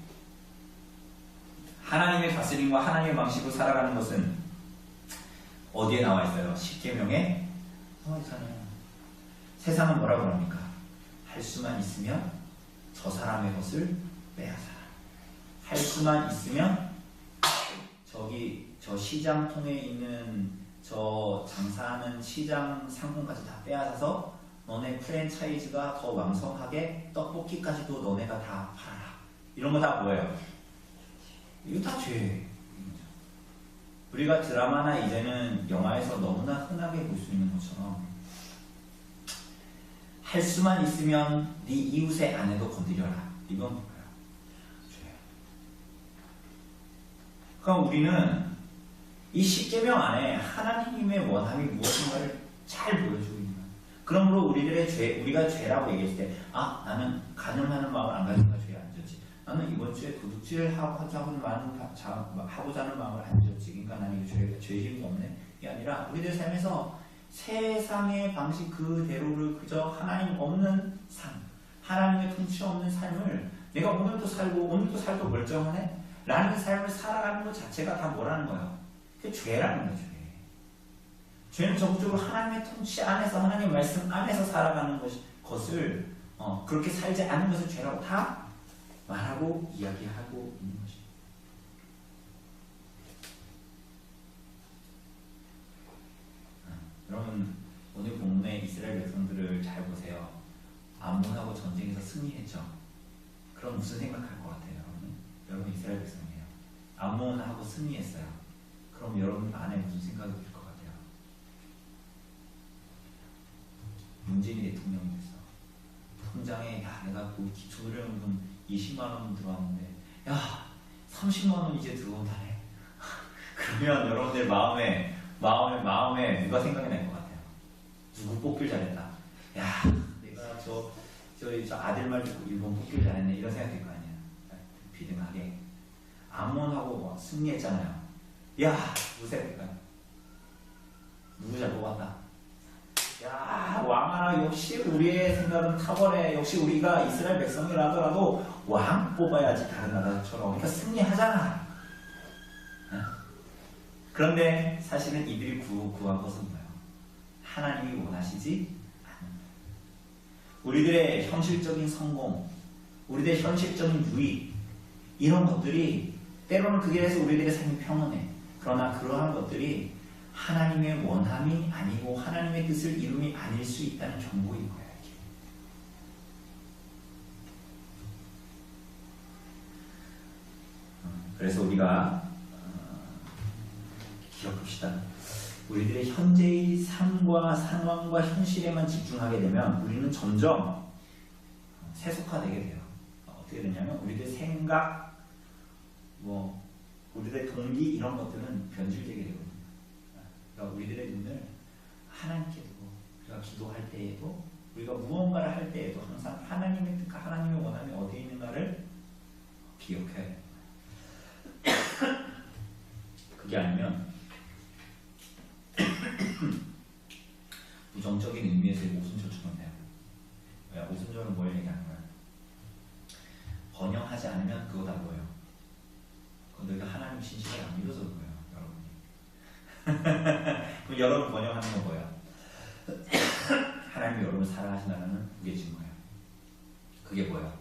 하나님의 다스림과 하나님의 방식으로 살아가는 것은 어디에 나와 있어요? 10계명에 나와 있잖아요. 세상은 뭐라고 합니까? 할 수만 있으면 저 사람의 것을 빼앗아라. 할 수만 있으면 저 시장통에 있는 저 장사하는 시장 상품까지 다 빼앗아서 너네 프랜차이즈가 더 왕성하게 떡볶이까지도 너네가 다 팔아라. 이런 거 다 뭐예요? 이거 다 죄예요. 우리가 드라마나 이제는 영화에서 너무나 흔하게 볼 수 있는 것처럼 할 수만 있으면 네 이웃의 아내도 건드려라. 이건 뭐예요? 죄예요. 그럼 우리는 이 10계명 안에 하나님의 원함이 무엇인가를 잘 보여주고 있는 거예요. 그러므로 우리가 죄라고 얘기했을 때 나는 가늠하는 마음을 안 가지니까 죄에 안 졌지. 나는 이번 주에 도둑질 하고자 하는 마음을 안 졌지. 그러니까 나는 죄짐이 없네. 이게 아니라 우리들 삶에서 세상의 방식 그대로를 그저 하나님 없는 삶, 하나님의 통치 없는 삶을 내가 오늘도 살도 멀쩡하네? 라는 삶을 살아가는 것 자체가 다 뭐라는 거예요? 그게 죄라는 거죠. 죄는 적극적으로 하나님의 통치 안에서, 하나님의 말씀 안에서 살아가는 것을 그렇게 살지 않는 것을 죄라고 다 말하고 이야기하고 있는 것입니다. 여러분 오늘 본문의 이스라엘 백성들을 잘 보세요. 암몬하고 전쟁에서 승리했죠. 그럼 무슨 생각할 것 같아요? 여러분 이스라엘 백성이에요. 암몬하고 승리했어요. 그럼 여러분 안에 무슨 생각이 들 것 같아요? 문재인이 대통령이 됐어. 통장에 내가 그 기초노령금 20만 원 들어왔는데 30만 원 이제 들어온다네. 그러면 여러분들 마음에 누가 생각이 날 것 같아요? 누구 뽑길 잘했다. 내가 저 아들 말 듣고 일본 뽑길 잘했네. 이런 생각 들 거 아니에요. 비등하게. 암몬하고 승리했잖아요. 누구 생각할까요? 누구 잘 뽑았다. 왕 하나 역시 우리의 생각은 탁월해. 역시 우리가 이스라엘 백성이라 하더라도 왕 뽑아야지 다른 나라처럼. 그러니까 승리하잖아. 그런데 사실은 이들이 구한 것은 뭐예요? 하나님이 원하시지 않는 거예요. 우리들의 현실적인 성공, 우리들의 현실적인 유익, 이런 것들이 때로는 그 길에서 우리들의 삶이 평온해. 그러나 그러한 것들이 하나님의 원함이 아니고 하나님의 뜻을 이룸이 아닐 수 있다는 경고인 거예요. 이게. 그래서 우리가 기억합시다. 우리들의 현재의 삶과 상황과 현실에만 집중하게 되면 우리는 점점 세속화되게 돼요. 어떻게 되냐면 우리들 생각, 우리들의 동기 이런 것들은 변질되게 되거든요. 그러니까 우리들의 눈을 하나님께 두고 우리가 기도할 때에도 우리가 무언가를 할 때에도 항상 하나님의 뜻과 하나님의 원함이 어디에 있는가를 기억해야 돼요. 그게 아니면 부정적인 의미에서의 오순절처럼 돼요. 왜? 오순절은 뭘 얘기하는 거야? 번영하지 않으면 그거 다 뭐예요? 너희가 하나님 신실을 안 믿어서 그거예요, 여러분이. 그럼 여러분 번영하는 건 뭐예요? 하나님이 여러분을 사랑하신다는 그게 증거예요. 그게 뭐예요?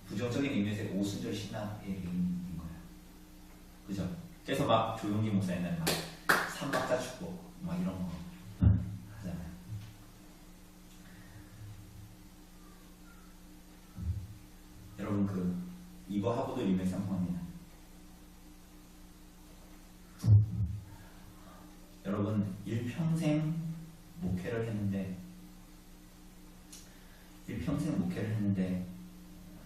부정적인 의미에서의 오순절 신앙의 의미인 거예요. 그죠? 그래서 막 조용기 목사 옛날에 막 삼박자 축복 막 이런 거 하잖아요. 여러분 이거 하고도 일맥상통합니다. 여러분 일평생 목회를 했는데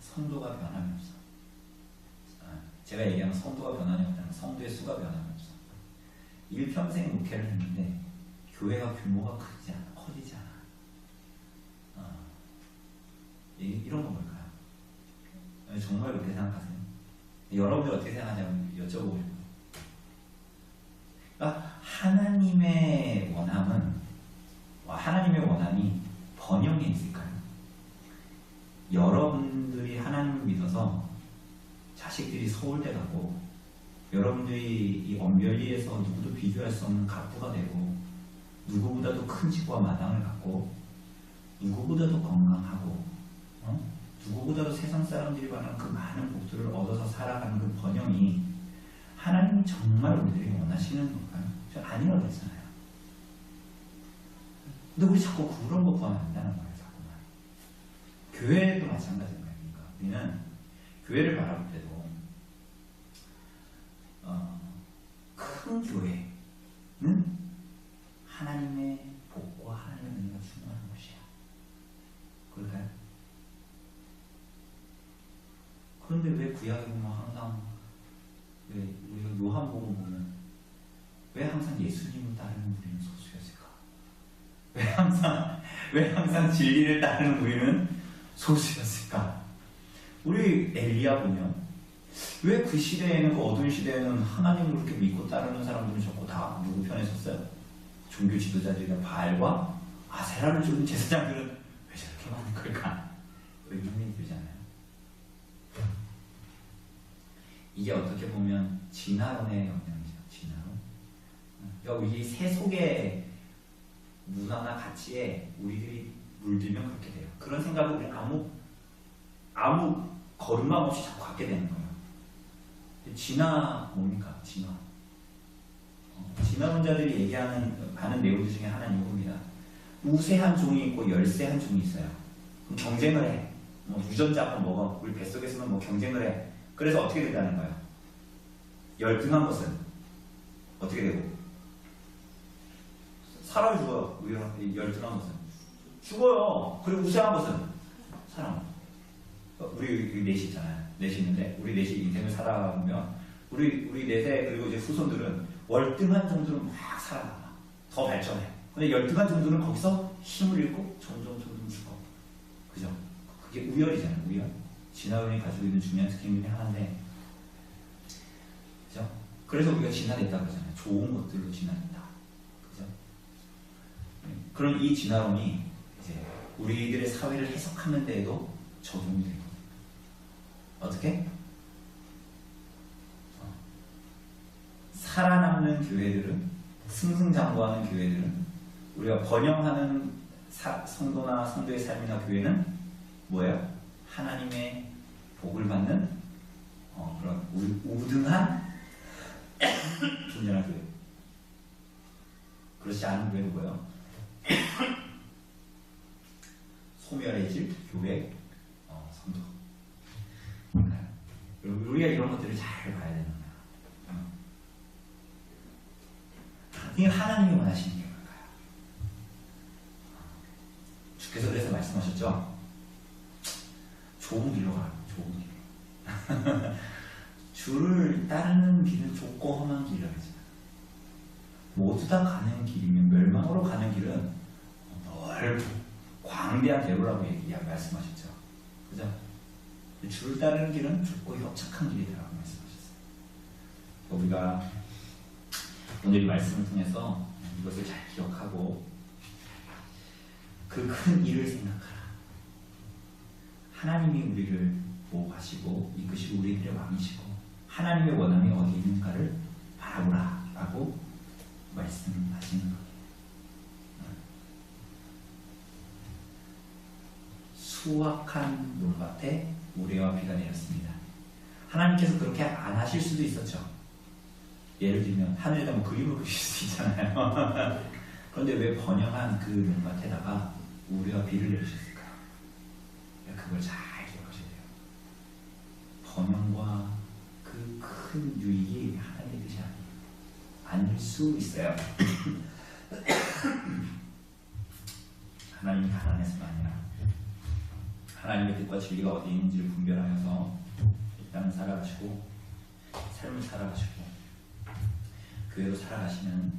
성도가 변함이 없어. 제가 얘기하는 성도가 변함이 없다는 성도의 수가 변함이 없어. 일평생 목회를 했는데 교회가 규모가 커지지 않아. 이런 건 뭘까요? 정말 그렇게 생각하세요? 여러분들 어떻게 생각하냐면 여쭤보고 싶어요. 그러니까 하나님의 원함이 번영에 있을까요? 여러분들이 하나님을 믿어서 자식들이 서울대 가고 여러분들이 이 언별리에서 누구도 비교할 수 없는 갑부가 되고 누구보다도 큰 집과 마당을 갖고 누구보다도 건강하고 누구보다도 세상 사람들이 말하는 그 많은 복들을 얻어서 살아가는 그 번영이 하나님이 정말 우리들이 원하시는 건가요? 저 아니라고 했잖아요. 근데 우리 자꾸 그런 거 구하면 안 된다는 거예요. 자꾸만. 교회도 마찬가지인 거예요. 그러니까 우리는 교회를 바라볼 때도 큰 교회는 하나님의 복과 하나님의 은혜가 충만한 곳이야. 그럴까요? 그런데 왜 구약에 보면 항상 왜 우리가 요한복음 보면 왜 항상 예수님을 따르는 우리는 소수였을까? 왜 항상 진리를 따르는 우리는 소수였을까? 우리 엘리야 보면 왜 그 시대에는 그 어두운 시대에는 하나님을 그렇게 믿고 따르는 사람들은 전부 다 누구 편에 섰어요? 종교 지도자들이나 바알과 아세라를 주는 제사장들은 왜 저렇게 많은 걸까? 의문이 들잖아요. 이게 어떻게 보면 진화론의 영향이죠. 진화론. 이 세속의 문화나 가치에 우리들이 물들면 그렇게 돼요. 그런 생각을 우리 아무 거름망 없이 자꾸 갖게 되는 거예요. 진화 뭡니까? 진화론자들이 얘기하는 많은 내용들 중에 하나는 이겁니다. 우세 한 종이 있고 열세 한 종이 있어요. 그럼 경쟁을 해. 유전자 한번 먹어. 우리 뱃속에서는 경쟁을 해. 그래서 어떻게 된다는 거예요? 열등한 것은 어떻게 되고? 살아요, 죽어요? 열등한 것은 죽어요. 그리고 우세한 것은 살아. 우리 넷이 있잖아요. 넷이 있는데 우리 넷이 인생을 살아가면 우리 넷의 그리고 이제 후손들은 월등한 정도는 막 살아남아. 더 발전해. 근데 열등한 정도는 거기서 힘을 잃고 점점 죽어. 그죠? 그게 우열이잖아요. 우열. 진화론이 가지고 있는 중요한 특징 중에 하나인데, 그죠? 그래서 우리가 진화됐다 그러잖아요. 좋은 것들로 진화됐다. 그죠? 그런 이 진화론이 이제 우리들의 사회를 해석하는 데에도 적용이 되고. 어떻게? 살아남는 교회들은, 승승장구하는 교회들은, 우리가 번영하는 성도나 성도의 삶이나 교회는 뭐예요? 하나님의 복을 받는 그런 우등한 존재한 교회. 그렇지 않은 교회는 뭐예요? 소멸해질 교회, 성도. 우리가 이런 것들을 잘 봐야 되는 거예요. 이게 하나님이 원하시는 게 뭘까요? 주께서 그래서 말씀하셨어요. 말씀하셨죠? 좋은 길로 가라. 좋은 길. 주를 따르는 길은 좁고 험한 길이라고 했잖아요. 모두 다 가는 길이면 멸망으로 가는 길은 넓고 광대한 대로라고 말씀하셨죠. 그죠? 주를 따르는 길은 좁고 협착한 길이라고 말씀하셨어요. 우리가 오늘 이 말씀을 통해서 이것을 잘 기억하고 그 큰 일을 생각하라. 하나님이 우리를 보호하시고 이끄시고 우리들의 왕이시고 하나님의 원함이 어디 있는가를 바라보라 라고 말씀하시는 거예요. 수확한 논밭에 우레와 비가 내렸습니다. 하나님께서 그렇게 안 하실 수도 있었죠. 예를 들면 하늘에다 뭐 그림을 그릴 수도 있잖아요. 그런데 왜 번영한 그 논밭에다가 우레와 비를 내리셨을까요? 그걸 잘 기억하셔야 돼요. 번영과 그 큰 유익이 하나님의 뜻이 아닐 수 있어요. 하나님이 가난해서가 아니라 하나님의 뜻과 진리가 어디 있는지를 분별하여서 일단은 살아가시고 삶을 살아가시고 교회로 살아가시는